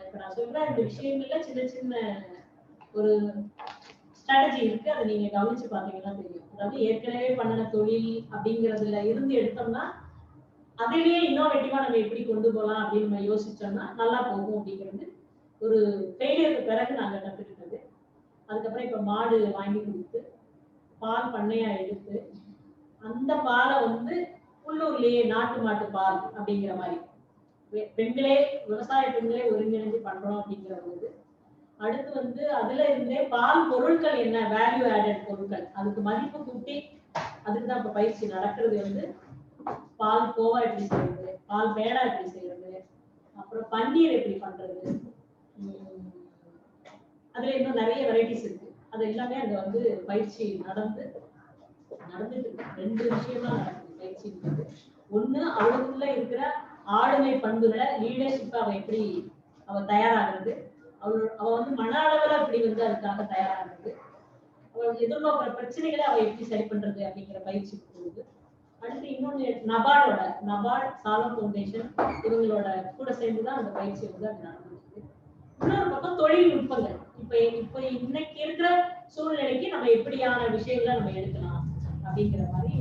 இப்ப நான் சொல்ற இந்த விஷயங்கள்ல சின்ன சின்ன ஒரு ஸ்ட்ராட்டஜி இருக்கு. அதை நீங்க கவனிச்சு பாத்தீங்கன்னா தெரியும். அதாவது ஏற்கனவே பண்ணின தொழில் அப்படிங்கறதுல இருந்து எடுத்தோம்னா அதிலேயே இன்னோவேட்டிவா நம்ம எப்படி கொண்டு போகலாம் அப்படின்னு நம்ம யோசிச்சோம்னா நல்லா போகும் அப்படிங்கிறது ஒரு ஃபெயிலியருக்கு பிறகு நாங்க கத்துக்கிட்டது. அதுக்கப்புறம் இப்ப மாடு வாங்கி கொடுத்து பால் பண்ணையா எடுத்து அந்த பாலை வந்து உள்ளூர்லயே நாட்டு மாட்டு பால் அப்படிங்கிற மாதிரி பெண்களே விவசாய பெண்களே ஒருங்கிணைந்து பண்றோம் அப்படிங்கிற போது அடுத்து வந்து அதுல இருந்தே பால் பொருட்கள் என்ன வேல்யூ ஆடட் பொருட்கள் அதுக்கு மதிப்பு கூட்டி அதுக்குதான் இப்ப பயிற்சி நடக்கிறது. வந்து பால் கோவா எப்படி செய்யறது, பால் பேடா எப்படி செய்யறது, அப்புறம் பன்னீர் எப்படி பண்றது, அதுல இன்னும் நிறைய வெரைட்டிஸ் இருக்கு. அது எல்லாமே அங்க வந்து பயிற்சி நடந்துட்டு இருக்கு. 2 விஷயமா நடக்குது பயிற்சி. ஒண்ணு அவளுக்குள்ள இருக்கிற ஆளுமை பண்புகளை லீடர்ஷிப் அவ எப்படி அவ தயாராகிறது, அவ வந்து மன அளவுல எப்படி வந்து அதுக்காக தயாராகிறது, அவளுக்கு எதிர்நோக்கிற பிரச்சனைகளை அவ எப்படி சரி பண்றது அப்படிங்கிற பயிற்சி போகுது. அடுத்து இன்னொன்னு நபார்ட் சாலம் ஃபவுண்டேஷன் இவங்களோட கூட சேர்ந்துதான் அந்த பயிற்சி வந்து அது நடந்துருக்கு. இன்னொரு பக்கம் தொழில்நுட்பங்கள் இப்ப இன்னைக்கு இருக்கிற சூழ்நிலைக்கு நம்ம எப்படியான விஷயங்களை நம்ம எடுக்கலாம் அப்படிங்கிற மாதிரி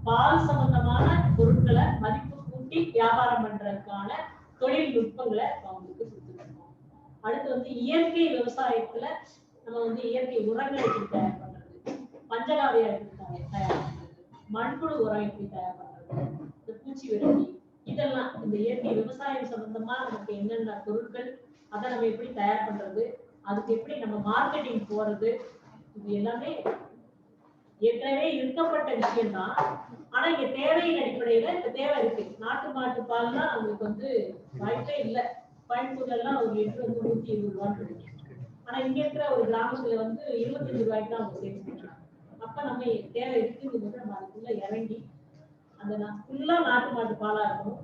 பால் சம்பந்தமான பொருட்களை மதிப்பு கூட்டி வியாபாரம் பண்றதுக்கான தொழில்நுட்பங்களை அவங்களுக்கு கொடுத்துருக்கோம். அடுத்து வந்து இயற்கை விவசாயத்துல நம்ம வந்து இயற்கை உரங்களை எப்படி தயார் பண்றது, பஞ்சகாவியா எப்படி தயார் பண்றது, மண்புழு உரம் எப்படி தயார் பண்றது, இந்த பூச்சி விரட்டி இதெல்லாம் இந்த இயற்கை விவசாயம் சம்பந்தமா நமக்கு என்னென்ன பொருட்கள் அதை நம்ம எப்படி தயார் பண்றது, அதுக்கு எப்படி நம்ம மார்க்கெட்டிங் போறது, இது எல்லாமே ஏற்கனவே இருக்கப்பட்ட விஷயம் தான். ஆனா இங்க தேவையின் அடிப்படையில இந்த தேவை இருக்கு. நாட்டு மாட்டு பால்னா அவங்களுக்கு வந்து வாய்ப்பே இல்லை. கோயம்புத்தூர்ல எல்லாம் ஒரு லிட்டர் வந்து 120 ரூபான்னு கிடைக்கும். ஆனா இங்க இருக்கிற ஒரு கிராமத்துல வந்து 25 ரூபாய்க்கு தான் அவங்க சேர்த்துக்கிறாங்க. அப்ப நம்ம தேவை இருக்குன்னு நம்ம அதுக்குள்ள இறங்கி அந்த ஃபுல்லா நாட்டு மாட்டு பாலா இருக்கணும்,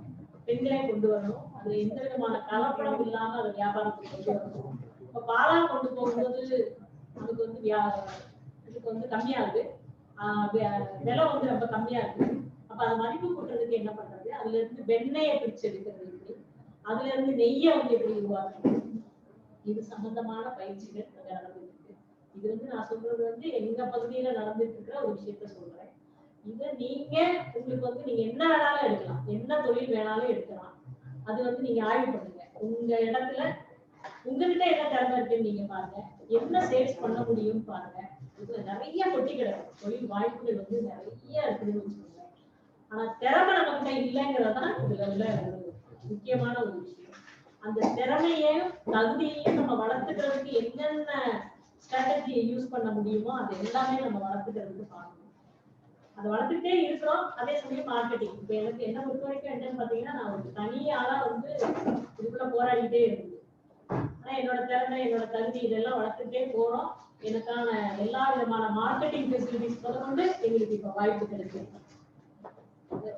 பெண்களே கொண்டு வரணும், அதுல எந்த விதமான கலப்படம் இல்லாம அதை வியாபாரத்துக்கு கொண்டு வரணும். இப்ப பாலா கொண்டு போகும்போது அதுக்கு வந்து இதுக்கு வந்து கம்மியாகுது, விலை வந்து ரொம்ப கம்மியா இருக்கு. அப்ப அதை மதிப்பு கூட்டுறதுக்கு என்ன பண்றது, அதுல இருந்து வெண்ணெயை பிரிச்சு எடுக்கிறது எப்படி, அதுல இருந்து நெய்யை வந்து எப்படி உருவாக்குறது, இது சம்பந்தமான பயிற்சிகள் நடந்துட்டு இருக்கு. இது வந்து நான் சொல்றது வந்து எங்க பகுதியில நடந்துட்டு இருக்கிற ஒரு விஷயத்த சொல்றேன். இதை நீங்க உங்களுக்கு வந்து நீங்க என்ன வேணாலும் எடுக்கலாம், என்ன தொழில் வேணாலும் எடுக்கலாம். அது வந்து நீங்க ஆய்வு பண்ணுங்க. உங்க இடத்துல உங்ககிட்ட என்ன திறமை இருக்குன்னு நீங்க பாருங்க, என்ன சேல்ஸ் பண்ண முடியும்னு பாருங்க. இதுல நிறைய கொட்டி கிடக்கு, தொழில் வாய்ப்புகள் வந்து நிறைய இருக்குதுன்னு வச்சுக்கோங்க. ஆனா திறமை நமக்கு இல்லைங்கிறதான் இதுல உள்ள முக்கியமான ஒரு விஷயம். அந்த திறமையையும் தகுதியையும் நம்ம வளர்த்துக்கிறதுக்கு என்னென்ன ஸ்ட்ராட்டஜியை யூஸ் பண்ண முடியுமோ அது எல்லாமே நம்ம வளர்த்துக்கிறதுக்கு பார்க்கணும். அதை வளர்த்துட்டே இருக்கிறோம். அதே சமயம் மார்க்கெட்டிங் இப்ப எனக்கு என்ன பொறுத்த வரைக்கும் என்னன்னு பாத்தீங்கன்னா, நான் ஒரு தனியாளா வந்து இதுக்குள்ள போராடிட்டே இருந்தது. ஆனா என்னோட திறமை என்னோட தகுதி இதெல்லாம் வளர்த்துட்டே போறோம். எனக்கான எல்லா விதமான மார்க்கெட்டிங் ஃபெசிலிட்டிஸ் கொண்டு எங்களுக்கு இப்ப வாய்ப்பு கிடைக்கு.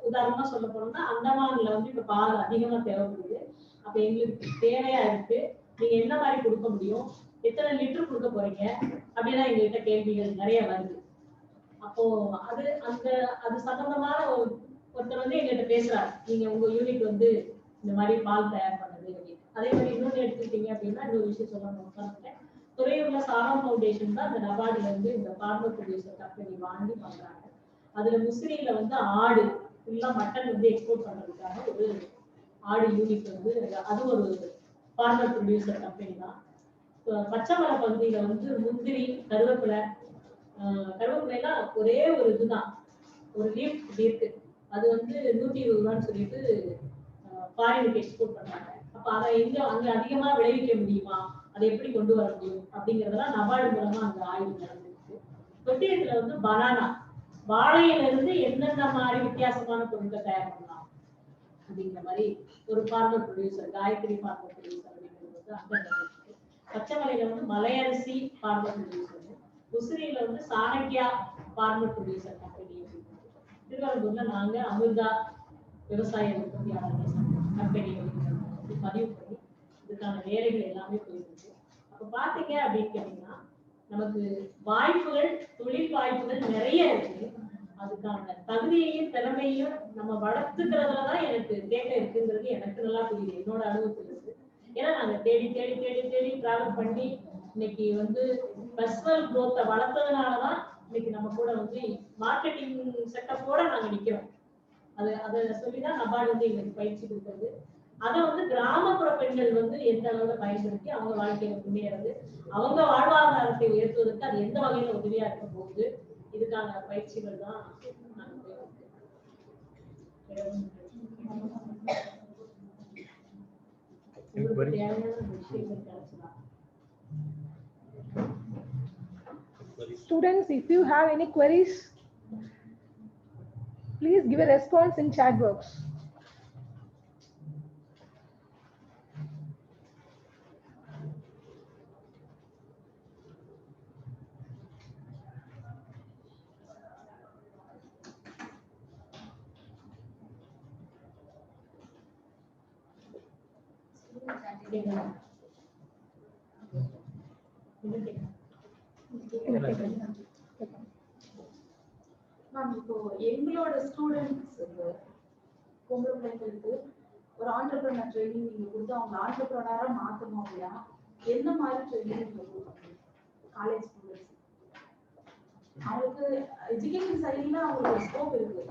உதாரணமா சொல்ல போனோம்னா அந்தமான்ல வந்து இப்ப பால் அதிகமா தேவைப்படுது. அப்ப எங்களுக்கு தேவையா இருக்கு, நீங்க என்ன மாதிரி கொடுக்க முடியும், எத்தனை லிட்டர் கொடுக்க போறீங்க அப்படின்னா எங்ககிட்ட கேள்விகள் நிறைய வருது. அப்போ அது சம்பந்தமான ஒருத்தர் வந்து எங்கிட்ட பேசுறாரு, நீங்க உங்க யூனிட் வந்து இந்த மாதிரி பால் தயார் பண்ணது அப்படின்னு. அதே மாதிரி இன்னொன்று எடுத்துக்கிட்டீங்க அப்படின்னா இன்னொரு விஷயம் சொல்லணும். துறையூர்ல சாரம் ஃபவுண்டேஷன் தான் இந்த நபார்ட்ல இருந்து இந்த ஃபார்மர் ப்ரொடியூசர் கம்பெனி வாங்கி பண்றாங்க. அதுல முசிறியில வந்து ஆடு ஃபுல்லா மட்டன் வந்து எக்ஸ்போர்ட் பண்றதுக்காக ஒரு ஆடு யூனிட் வந்து அது ஒரு ஃபார்மர் ப்ரொடியூசர் கம்பெனி தான். பச்சைமலை பகுதியில வந்து முந்திரி கருவேப்பிலைலாம் ஒரே ஒரு இதுதான், ஒரு லீஃப் இப்படி இருக்கு, அது வந்து 120 ரூபான்னு சொல்லிட்டு ஃபாரினுக்கு எக்ஸ்போர்ட் பண்றாங்க. அப்ப அதை அங்க அதிகமா விளைவிக்க முடியுமா, அதை எப்படி கொண்டு வர முடியும் அப்படிங்கறதெல்லாம் நபார்டு மூலமா அங்க ஆய்வு நடந்துருக்கு. தொட்டியத்துல வந்து பனானா வாழையில இருந்து என்னென்ன மாதிரி வித்தியாசமான பொருட்கள் தயார் பண்ணலாம் அப்படிங்கிற மாதிரி ஒரு former producer, Gayathri former producer அப்படிங்கிறது அங்க நடந்துருக்கு. பச்சைமலையில வந்து மலையரிசி ஃபார்மர் ப்ரொடியூசர், உசிரியில வந்து சாணக்கியா ஃபார்மர் ப்ரொடியூசர் கம்பெனி அப்படின்னு, திருவாரூர்ல நாங்க அமிர்தா விவசாய உற்பத்தியாளர்கள் கம்பெனி அப்படின்னு பதிவு பண்ணி இதுக்கான வேலைகள் எல்லாமே போயிருக்கு. அப்ப பாத்தீங்க அப்படின்னு கேட்டீங்கன்னா நமக்கு வாய்ப்புகள், தொழில் வாய்ப்புகள் நிறைய இருக்கு. அதுக்கான தகுதியையும் திறமையும் நம்ம வளர்த்துக்கிறதுலதான் எனக்கு தேவை இருக்குங்கிறது எனக்கு நல்லா புரியுது, என்னோட அனுபவத்தில் இருக்கு. ஏன்னா நாங்க தேடி தேடி தேடி தேடி டிராவல் பண்ணி இன்னைக்கு வந்து பர்சனல் குரோத்தை வளர்த்ததுனாலதான் இன்னைக்கு நம்ம கூட வந்து மார்க்கெட்டிங் செட்டப்போட நாங்க நிக்கிறோம். அதை சொல்லிதான் நபார்டு வந்து எங்களுக்கு பயிற்சி கொடுக்குறது. அதை வந்து கிராமப்புற பெண்கள் வந்து எந்த அளவுல பயன்படுத்தி அவங்க வாழ்க்கையில முன்னேறது, அவங்க வாழ்வாதாரத்தை உயர்த்துவதற்கு அது எந்த வகையில உதவியா இருக்க போகுது, இதுக்கான பயிற்சிகள் தான் உங்களுக்கு தேவையான விஷயங்கள் கிடைச்சதா?
Students, if you have any queries, please give a response in chat box.
Ma'am, இப்போ எங்களோட ஸ்டூடெண்ட்ஸ் பொம்பளை பிள்ளைங்களுக்கு ஒரு ஆண்டர்பிரினர் ட்ரைனிங் நீங்க கொடுத்து அவங்க ஆண்டர்பிரினரா மாத்தணும் அப்படின்னா என்ன மாதிரி ட்ரைனிங் நீங்க கொடுக்கணும்? காலேஜ் ஸ்டூடெண்ட்ஸ் அவங்களுக்கு எஜுகேஷன் சைட்ல அவங்களுக்கு ஸ்கோப் இருக்கு,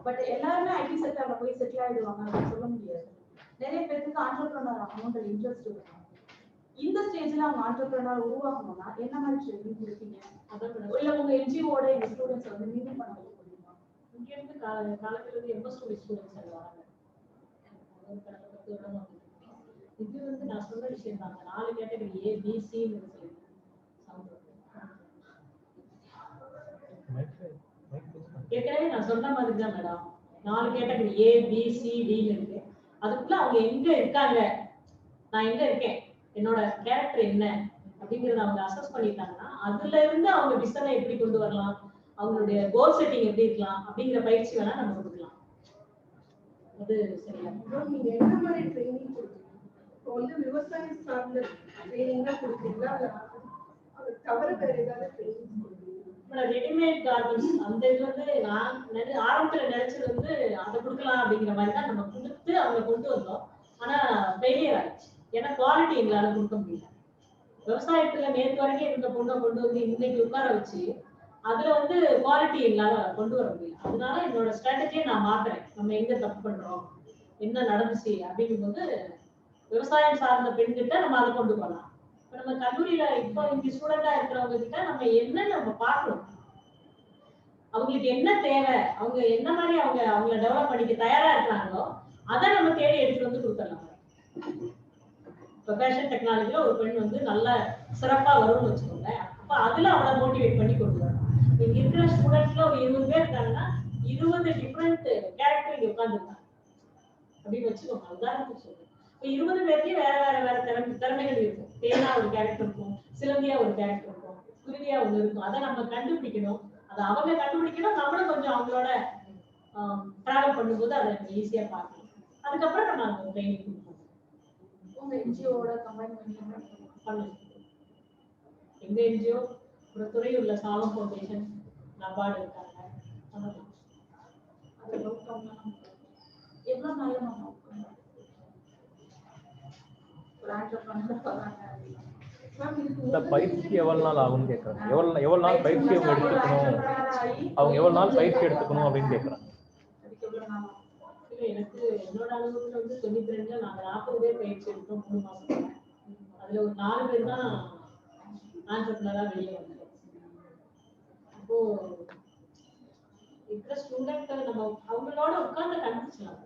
பட் எல்லாருமே ஐடி செக்டர்ல போய் செட்டில் ஆயிடுவாங்க அப்படின்னு சொல்ல முடியாது. நிறைய பேருக்கு ஆண்டர்பிரினர் ஆகணுன்ற இன்ட்ரெஸ்ட் இருக்கும். இந்த ஸ்டேஜ்ல அவங்க ஆண்டர்பிரினர் உருவாக்கணும்னா என்ன மாதிரி ட்ரைனிங் கொடுப்பீங்க? இல்ல உங்க என்ஜிஓட இந்த ஸ்டூடெண்ட்ஸ் வந்து மீட் பண்ண முடியுமா?
இங்க இருந்து காலேஜ்ல இருந்து எம்எஸ்டூடி ஸ்டூடெண்ட்ஸ் வராங்க. இது வந்து நான் சொல்ற விஷயம் தான், 4 கேட்டகரி ஏ பி சி ஏற்கனவே நான் சொன்ன மாதிரி தான் madam. 4 category A B C D இருக்கு. அதுக்குள்ள அவங்க எங்க இருக்காங்க, நான் எங்க இருக்கேன், என்னோட கேரக்டர் என்ன அப்படிங்கறத அவங்க அசஸ் பண்ணிட்டாங்கன்னா அதுல இருந்து அவங்க விசனை எப்படி கொண்டு வரலாம், அவங்களுடைய கோல் செட்டிங் எப்படி இருக்கலாம் அப்படிங்கிற பயிற்சி வேணா நம்ம கொடுக்கலாம். அது சரியா?
நீங்க என்ன மாதிரி ட்ரைனிங் கொடுப்பீங்க? இப்போ வந்து விவசாயம் சார்ந்த ட்ரைனிங் தான் கொடுப்பீங்களா, அது தவிர வேற ஏதாவது ட்ரைனிங் கொடுப்பீங்க?
ரெடிமேட் கார்மெண்ட்ஸ் அந்த இது வந்து நான் ஆரம்பத்துல நினைச்சது வந்து அதை கொடுக்கலாம் அப்படிங்கிற மாதிரி தான் நம்ம கொடுத்து அவங்க கொண்டு வந்தோம். ஆனா ஃபெயிலியர் ஆயிடுச்சு. ஏன்னா குவாலிட்டி எங்களால கொடுக்க முடியல. விவசாயத்துல நேற்று வரைக்கும் இருந்த பொண்ணை கொண்டு வந்து இன்னைக்கு உட்கார வச்சு அதுல வந்து குவாலிட்டி எங்களால கொண்டு வர முடியல. அதனால என்னோட ஸ்ட்ராட்டஜியை நான் மாத்துறேன். நம்ம எங்க தப்பு பண்றோம், என்ன நடந்துச்சு அப்படிங்கும் போது விவசாயம் சார்ந்த பெண்கிட்ட நம்ம அதை கொண்டு போகலாம். இப்ப நம்ம கல்லூரியில இப்போ இங்க ஸ்டூடெண்டா இருக்கிறவங்க கிட்ட நம்ம என்ன நம்ம பார்க்கணும், அவங்களுக்கு என்ன தேவை, அவங்க என்ன மாதிரி அவங்கள டெவலப் பண்ணிக்க தயாரா இருக்கிறாங்களோ அதை நம்ம தேடி எடுத்துட்டு வந்து கொடுத்துடலாம். இப்போ ஃபேஷன் டெக்னாலஜில ஒரு பெண் வந்து நல்ல சிறப்பா வரும்னு வச்சுக்கோங்க, அப்ப அதுல அவளை மோட்டிவேட் பண்ணி கொண்டு வரணும். இங்க இருக்கிற ஸ்டூடெண்ட்ஸ்ல ஒரு 20 பேர் இருக்காங்கன்னா 20 டிஃப்ரெண்ட் கேரக்டர் இங்க உட்காந்துருக்காங்க அப்படின்னு வச்சுக்கோங்க. உதாரணத்துக்கு சொல்றேன். இப்போ 20 பேருக்கே வேற வேற திறமைகள் இருக்கும். தேனா ஒரு கேரக்டர் இருக்கும், சிலந்தியா ஒரு கேரக்டர் இருக்கும், குருவியா ஒண்ணு இருக்கும். அதை நம்ம கண்டுபிடிக்கணும். அதை அவங்க கண்டுபிடிக்கணும், நம்மளும் கொஞ்சம் அவங்களோட டிராவல் பண்ணும்போது அதை நம்ம ஈஸியா பார்க்கணும். அதுக்கப்புறம் நம்ம அந்த ட்ரைனிங் கொடுப்போம்.
உங்க என்ஜிஓட கம்பைன் பண்ணி
பண்ணலாம். எங்க என்ஜிஓ ஒரு துறையுள்ள சாலம் ஃபவுண்டேஷன் நபார்டு இருக்காங்க.
அதை ஒர்க் பண்ணலாம். எவ்வளவு நாள் நம்ம ஒர்க் பண்ணலாம்? ஒரு ஆண்டர்பிரினர் வராங்க அப்படின்னா
இந்த பயிற்சி எவ்வளவு நாள் ஆகும்னு கேட்கறாங்க. எவ்வளவு நாள் பயிற்சி அவங்க எடுத்துக்கணும், அவங்க எவ்வளவு நாள் பயிற்சி எடுத்துக்கணும் அப்படின்னு கேட்கறாங்க.
எனக்கு என்னோட அனுபவத்துல வந்து 92ல நாங்க 40 பேர் பயிற்சி எடுத்தோம் 3 மாசத்துல. அதுல ஒரு 4 பேர் தான் ஆண்டர்பிரினரா வெளியே வந்தோம். அப்போ இருக்கிற ஸ்டூடெண்ட் நம்ம அவங்களோட உட்கார்ந்து கண்டுபிடிச்சலாம்.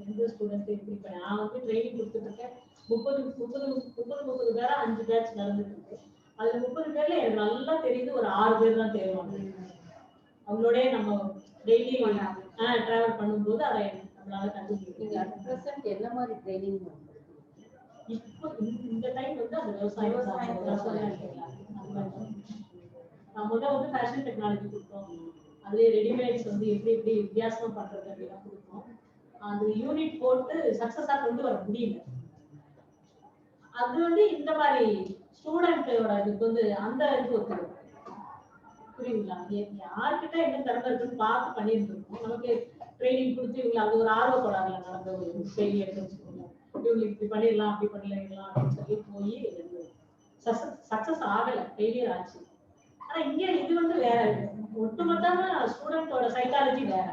எந்த ஸ்டூடெண்ட் இப்படி பண்ண நான் வந்து ட்ரைனிங் கொடுத்துட்டு இருக்கேன். 30 பேரா 5 பேட்ச் நடந்துட்டு இருக்கு. அதுல 30 பேர்ல எனக்கு நல்லா தெரியுது ஒரு 6 பேர் தான் தேர்வாங்க. அவங்களோடய நம்ம டெய்லி டிராவல் பண்ணும்போது அதை நம்மளால கண்டுபிடிக்க.
நீங்க அட் பிரசன்ட் என்ன மாதிரி ட்ரைனிங்
இப்போ இந்த டைம் வந்து அந்த விவசாயம் நம்ம வந்து ஃபேஷன் டெக்னாலஜி கொடுத்தோம். அதுலேயே ரெடிமேட்ஸ் வந்து எப்படி எப்படி வித்தியாசமா பண்றது அப்படின்னா கொடுத்தோம். அந்த யூனிட் போட்டு சக்சஸா கொண்டு வர முடியல. அது வந்து இந்த மாதிரி ஸ்டூடெண்டோட இதுக்கு வந்து அந்த இதுக்கு ஒத்துக்கும். புரியுங்களா? யார்கிட்ட என்ன திறமை இருக்குன்னு பார்த்து பண்ணியிருந்துருக்கோம். நமக்கு ட்ரைனிங் கொடுத்து இவங்க அது ஒரு ஆர்வ கோளாறுல நடந்த ஒரு செய்தி எடுத்து வச்சுக்கோங்க. இவங்களுக்கு இப்படி பண்ணிடலாம் அப்படி பண்ணிடலாம் அப்படின்னு சொல்லி போய் சக்சஸ் ஆகல, ஃபெயிலியர் ஆச்சு. ஆனா இங்க இது வந்து வேற, ஒட்டுமொத்தமா ஸ்டூடெண்டோட சைக்காலஜி வேற.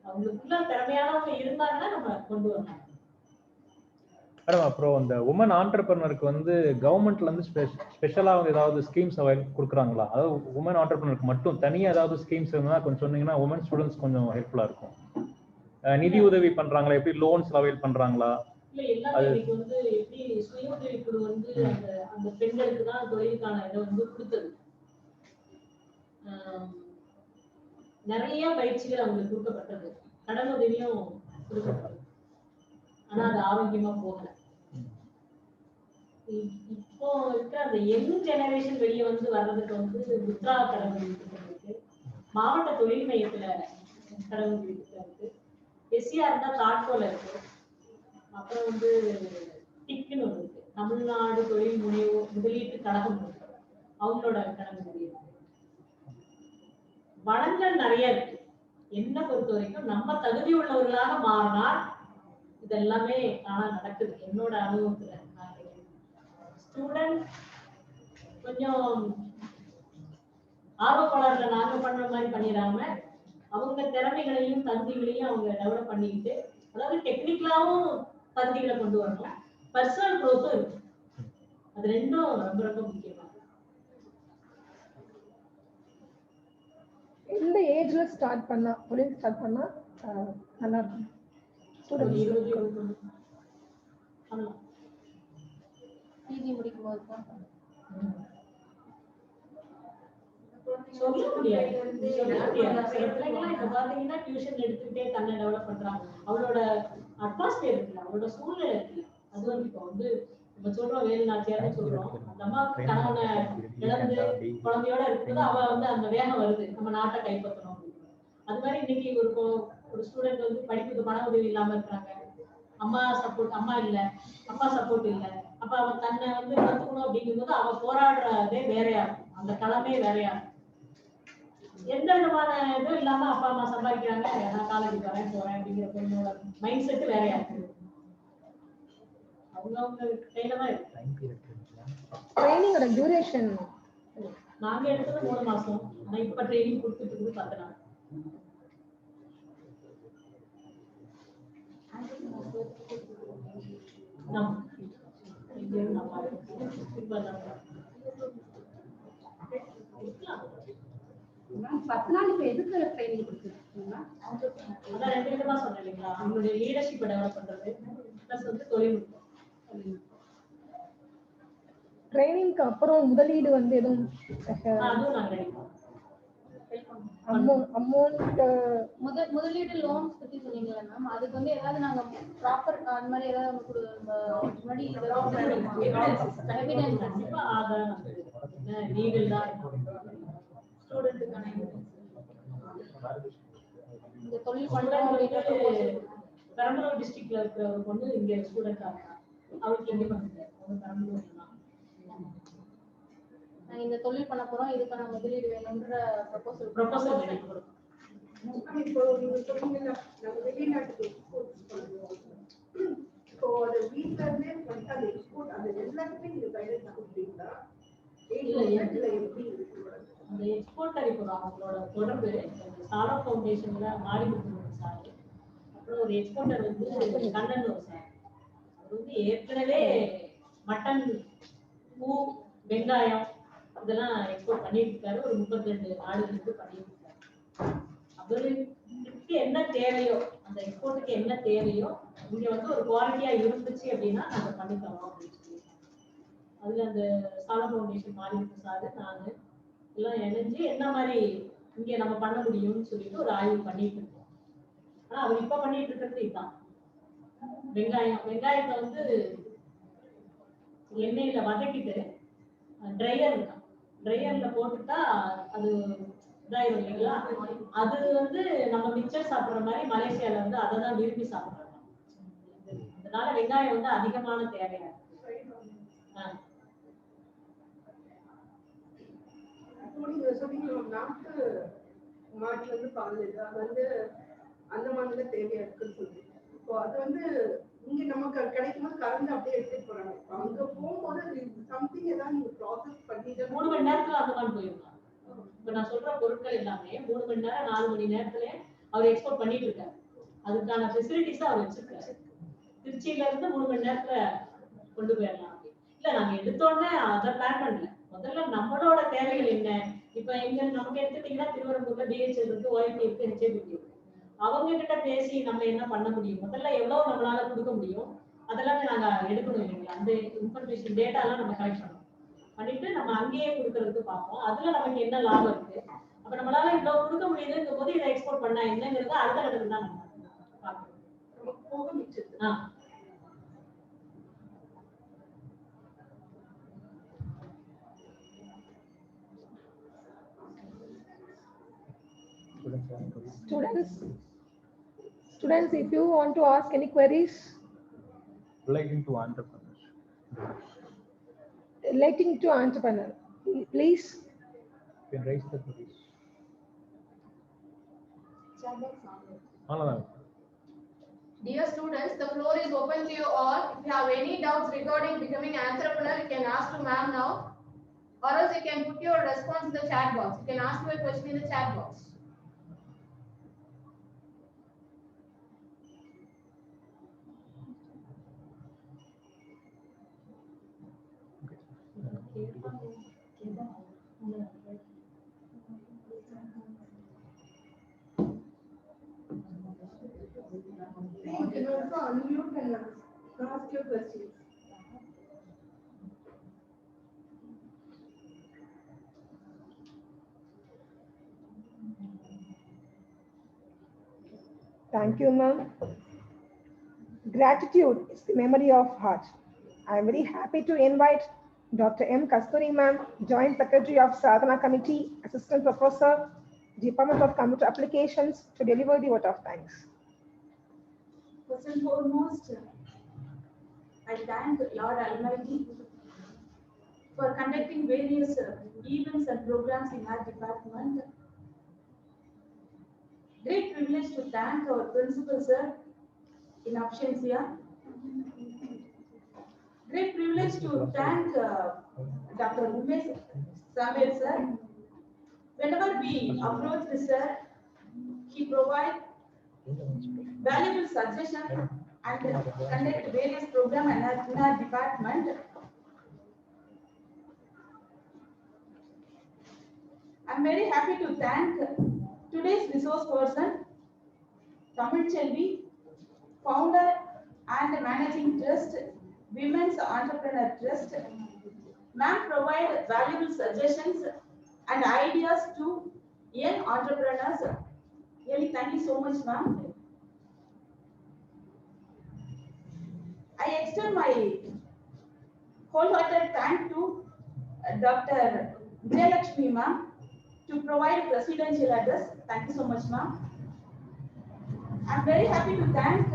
அவங்களுக்குள்ள திறமையானவங்க இருந்தாங்கன்னா நம்ம கொண்டு வரலாம்.
மேடம், அப்புறம் அந்த உமன் ஆண்டர்பிரனருக்கு வந்து கவர்மெண்ட்ல இருந்து ஸ்பெஷலா வந்து ஏதாவது ஸ்கீம்ஸ் கொடுக்குறாங்களா? அதாவது உமன் ஆண்டர்பிரனருக்கு மட்டும் தனியா ஏதாவது ஸ்கீம்ஸ் இருந்தா கொஞ்சம் சொன்னீங்கன்னா உமன் ஸ்டூடெண்ட்ஸ் கொஞ்சம் ஹெல்ப்ஃபுல்லா இருக்கும். நிதி உதவி பண்றாங்களா? எப்படி லோன்ஸ் அவைல் பண்றாங்களா?
இல்ல எல்லாமே இன்னைக்கு வந்து எப்படி சுய உதவி குழு வந்து அந்த பெண்களுக்கு தான் தொழிலுக்கான இதை வந்து கொடுத்தது. நிறைய பயிற்சிகள் அவங்களுக்கு கொடுக்கப்பட்டது, கடன் உதவியும் கொடுக்கப்பட்டது. ஆனா அது ஆரோக்கியமா போகல. இப்போ இருக்க அந்த யங் ஜெனரேஷன் வெளியே வந்து வர்றதுக்கு வந்து முத்ரா கடன் இருக்கு, மாவட்ட தொழில் மையத்துல கடன் இருக்கு, எஸ்சிஆர் தான் தாட்கோல இருக்கு, அப்புறம் வந்து டிக்குன்னு ஒன்று இருக்கு, தமிழ்நாடு தொழில் முனைவோர் முதலீட்டு கழகம் இருக்கு, அவங்களோட கடன் இருக்கு. வளங்கள் நிறைய இருக்கு. என்ன பொறுத்த வரைக்கும் நம்ம தகுதி உள்ளவர்களாக மாறினால் இதெல்லாமே ஆனா நடக்குது. என்னோட அனுபவத்துல ஸ்டூடெண்ட் கொஞ்சம் ஆர்வப்பாளர்ல நாங்க பண்ற மாதிரி பண்ணிடாம அவங்க திறமைகளையும் தகுதிகளையும் அவங்க டெவலப் பண்ணிக்கிட்டு, அதாவது டெக்னிக்கலாவும் தகுதிகளை கொண்டு வரணும், பர்சனல் க்ரோத்தும் இருக்கு. அது ரெண்டும் ரொம்ப ரொம்ப முக்கியமா.
எந்த ஏஜ்ல ஸ்டார்ட் பண்ணா தொழில் ஸ்டார்ட் பண்ணா நல்லா இருக்கும்?
பிஜி முடிக்கும் போது தான்
சொல்ல முடியாது. சில பிள்ளைங்கலாம் இப்ப பாத்தீங்கன்னா டியூஷன் எடுத்துக்கிட்டே தன்னை டெவலப் பண்றாங்க. அவளோட அட்மாஸ்பியர் இருக்குல்ல, அவளோட சூழ்நிலை இருக்குல்ல, அது வந்து இப்போ வந்து நம்ம சொல்றோம் வேலு நாச்சியார்னு சொல்றோம். அந்த அம்மாவுக்கு கணவனை இழந்து குழந்தையோட இருக்கும்போது அவ வந்து அந்த வேகம் வருது, நம்ம நாட்டை கைப்பற்றணும். அது மாதிரி இன்னைக்கு ஒரு ஸ்டூடெண்ட் வந்து படிப்புக்கு பண உதவி இல்லாம இருக்காங்க, அம்மா சப்போர்ட், அம்மா இல்ல, அப்பா சப்போர்ட் இல்ல, அப்ப அவ தன்னை வந்து கத்துக்கணும் அப்படிங்கும்போது அவ போராடுறதே வேறையா இருக்கும், அந்த களமே வேறையா இருக்கும். எந்த விதமான இதுவும் இல்லாம அப்பா அம்மா சம்பாதிக்கிறாங்க, நான் காலேஜுக்கு வரேன் போறேன் அப்படிங்கிற பொண்ணோட மைண்ட் செட் வேறையா இருக்கு. அவங்க கையில தான் இருக்கு.
ட்ரைனிங்கோட டியூரேஷன்
நாங்க எடுத்தது 3 மாசம், ஆனா இப்ப ட்ரைனிங் கொடுத்துட்டு இருக்குது 10 நாள்.
எதுக்கு ட்ரைனிங் கொடுத்துருக்கீங்களா?
அதான் 2 விதமா சொன்னேன் இல்லைங்களா, அவங்களுடைய லீடர்ஷிப்பை டெவலப் பண்றது பிளஸ் வந்து தொழில்நுட்பம்.
ட்ரைனிங்க்கு அப்புறம் முதலீடு வந்து எதுவும்
அதுவும் நாங்க
அமௌண்ட் முதலீடு லோன்ஸ் பத்தி சொன்னீங்களா மேம்? அதுக்கு வந்து ஏதாவது நாங்க ப்ராப்பர் அந்த மாதிரி ஏதாவது முன்னாடி
எவிடன்ஸ் கண்டிப்பா ஆதாரம் லீகல் தான்
ஸ்டூடெண்ட்டுக்கான இந்த தொழில்
பெரம்பலூர் டிஸ்ட்ரிக்ட்ல இருக்கிற ஒரு பொண்ணு இங்க ஸ்டூடெண்டா இருக்கா, அவருக்கு எங்க பண்ணுங்க பெரம்பலூர் தான்.
நாங்க இந்த தொழில் பண்ண போறோம், இதுக்கான முதலீடு வேணும்ன்ற ப்ரொபோசல்
ரெடி பண்ணுறோம்.
இப்போ நீங்க சொன்னீங்கல்ல நம்ம வெளிநாட்டுக்கு எக்ஸ்போர்ட் பண்ணுவோம், இப்போ அது வீட்ல இருந்தே பண்ணிட்டு அந்த எக்ஸ்போர்ட் அந்த எல்லாத்துக்குமே நீங்க கைடன்ஸ் கொடுப்பீங்களா? இல்ல எப்படி இருக்கு
அந்த எக்ஸ்போர்ட்டர்? இப்போ அவங்களோட தொடர்பு சாரா ஃபவுண்டேஷன்ல மாறி கொடுத்துருவோம் சார். அப்புறம் ஒரு எக்ஸ்போர்ட்டர் வந்து கண்ணன் ஒரு சார், அவர் வந்து ஏற்கனவே மட்டன், பூ, வெங்காயம் இதெல்லாம் எக்ஸ்போர்ட் பண்ணிட்டு இருக்காரு. ஒரு 32 நாடுகளுக்கு பண்ணிட்டு இருக்காரு. அவருக்கு என்ன தேவையோ, அந்த எக்ஸ்போர்ட்டுக்கு என்ன தேவையோ இங்க வந்து ஒரு குவாலிட்டியா இருந்துச்சு அப்படின்னா நாங்க பண்ணித்தரோம் அப்படின்னு சொல்லி அதுல அந்த சாலா ஃபவுண்டேஷன் மாறி சார் நாங்க எல்லாம் இணைஞ்சு என்ன மாதிரி இங்க நம்ம பண்ண முடியும்னு சொல்லிட்டு ஒரு ஆய்வு பண்ணிட்டு இருக்கோம். ஆனா அவர் இப்ப பண்ணிட்டு இருக்கிறது இதுதான். வெங்காயத்தை வந்து எண்ணெயில வதக்கிட்டு ட்ரையர்ல போட்டுட்டா அது இதாயிரும் இல்லைங்களா? அது வந்து நம்ம மிச்சர் சாப்பிடுற மாதிரி மலேசியால வந்து அதை தான் விரும்பி சாப்பிடுறாங்க. அதனால வெங்காயம் வந்து அதிகமான தேவையா
நாட்டு மாட்டுல இருந்து பால் இது அது வந்து அந்த மாதிரி தேவையா இருக்குன்னு சொல்லி இப்போ அது வந்து இங்க நமக்கு கிடைக்கும் போது கலந்து அப்படியே எடுத்துட்டு போறாங்க. அங்க போகும்போது சம்திங் ஏதாவது நீங்க ப்ராசஸ் பண்ணிட்டு
3 மணி நேரத்துல அந்த மாதிரி போயிருக்காங்க. இப்ப நான் சொல்ற பொருட்கள் எல்லாமே 3 மணி நேரம் 4 மணி நேரத்துல அவர் எக்ஸ்போர்ட் பண்ணிட்டு இருக்காரு. அதுக்கான ஃபெசிலிட்டிஸ் அவர் வச்சிருக்காரு. திருச்சியில இருந்து 3 மணி நேரத்துல கொண்டு போயிடலாம். இல்ல நாங்க எடுத்தோடனே அதை பிளான் பண்ணல. முதல்ல நம்மளோட தேவைகள் என்ன? இப்ப எங்க நமக்கு எடுத்துட்டீங்கன்னா திருவனந்தபுரத்துல டிஹெச்எல் இருக்கு, ஓஎம்டி இருக்கு, ஹெச்ஏபிடி இருக்கு. அவங்க கிட்ட பேசி நம்ம என்ன பண்ண முடியும், முதல்ல எவ்வளவு நம்மளால கொடுக்க முடியும் அதெல்லாம் நாங்க எடுக்கணும் இல்லைங்களா? அந்த இன்ஃபர்மேஷன் டேட்டா எல்லாம் நம்ம கலெக்ட் பண்ணணும். பண்ணிட்டு நம்ம அங்கேயே கொடுக்கறதுக்கு பார்ப்போம். அதுல நமக்கு என்ன லாபம் இருக்கு, அப்ப நம்மளால இவ்வளவு கொடுக்க முடியுதுங்கும் போது இதை எக்ஸ்போர்ட் பண்ணா என்னங்கிறது அடுத்த கட்டத்துல தான் நம்ம பார்க்கணும்.
Students, if you want to ask any queries
relating to entrepreneurs,
please.
You can raise the queries.
Dear students, the floor is open to you all. If you have any doubts regarding becoming an entrepreneur, you can ask to ma'am now, or else you can put your response in the chat box. You can ask your question in the chat box.
You can also unmute and ask your questions.
Thank you, ma'am. Gratitude is the memory of heart. I am very happy to invite Dr. M. Kasturi ma'am, Joint Secretary of Sadhana Committee, Assistant Professor, Department of Computer Applications, to deliver the vote of thanks.
First and foremost, I thank Lord Almighty for conducting various events and programs in our department. Great privilege to thank our principal sir in absentia. Great privilege to thank Dr. Umesh Samuel sir. Whenever we approach the sir, he provides valuable suggestions and conduct various programs in our department. I'm very happy to thank today's resource person, Tamil Chelvi, founder and managing trust, Women's Entrepreneur Trust. Ma'am provide valuable suggestions and ideas to young entrepreneurs. Really, thank you so much, ma'am. I extend my wholehearted thanks to Dr. Jayalakshmi, ma'am, to provide presidential address. Thank you so much, ma'am. I'm very happy to thank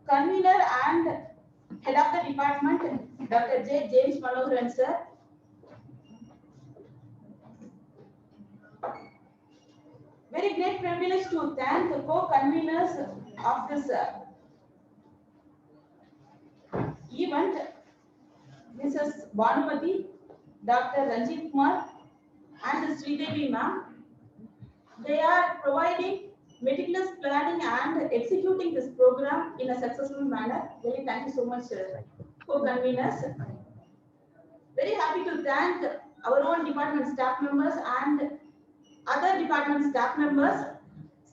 convener and head of the department, Dr. J. James Manoharan, sir. Very great privilege to thank the co-conveners of this event, Mrs. Bhanumati, Dr. Ranjit Kumar, and Sridevi ma'am. They are providing meticulous planning and executing this program in a successful manner. Really, thank you so much, co-conveners. Very happy to thank our own department staff members and other department staff members,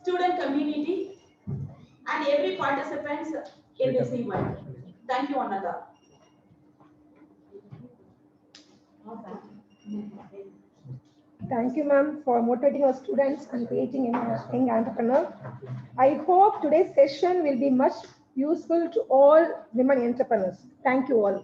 student community, and every participants in this event. Thank you, Ananda.
Thank you, ma'am, for motivating our students and creating a young entrepreneur. I hope today's session will be much useful to all women entrepreneurs. Thank you all.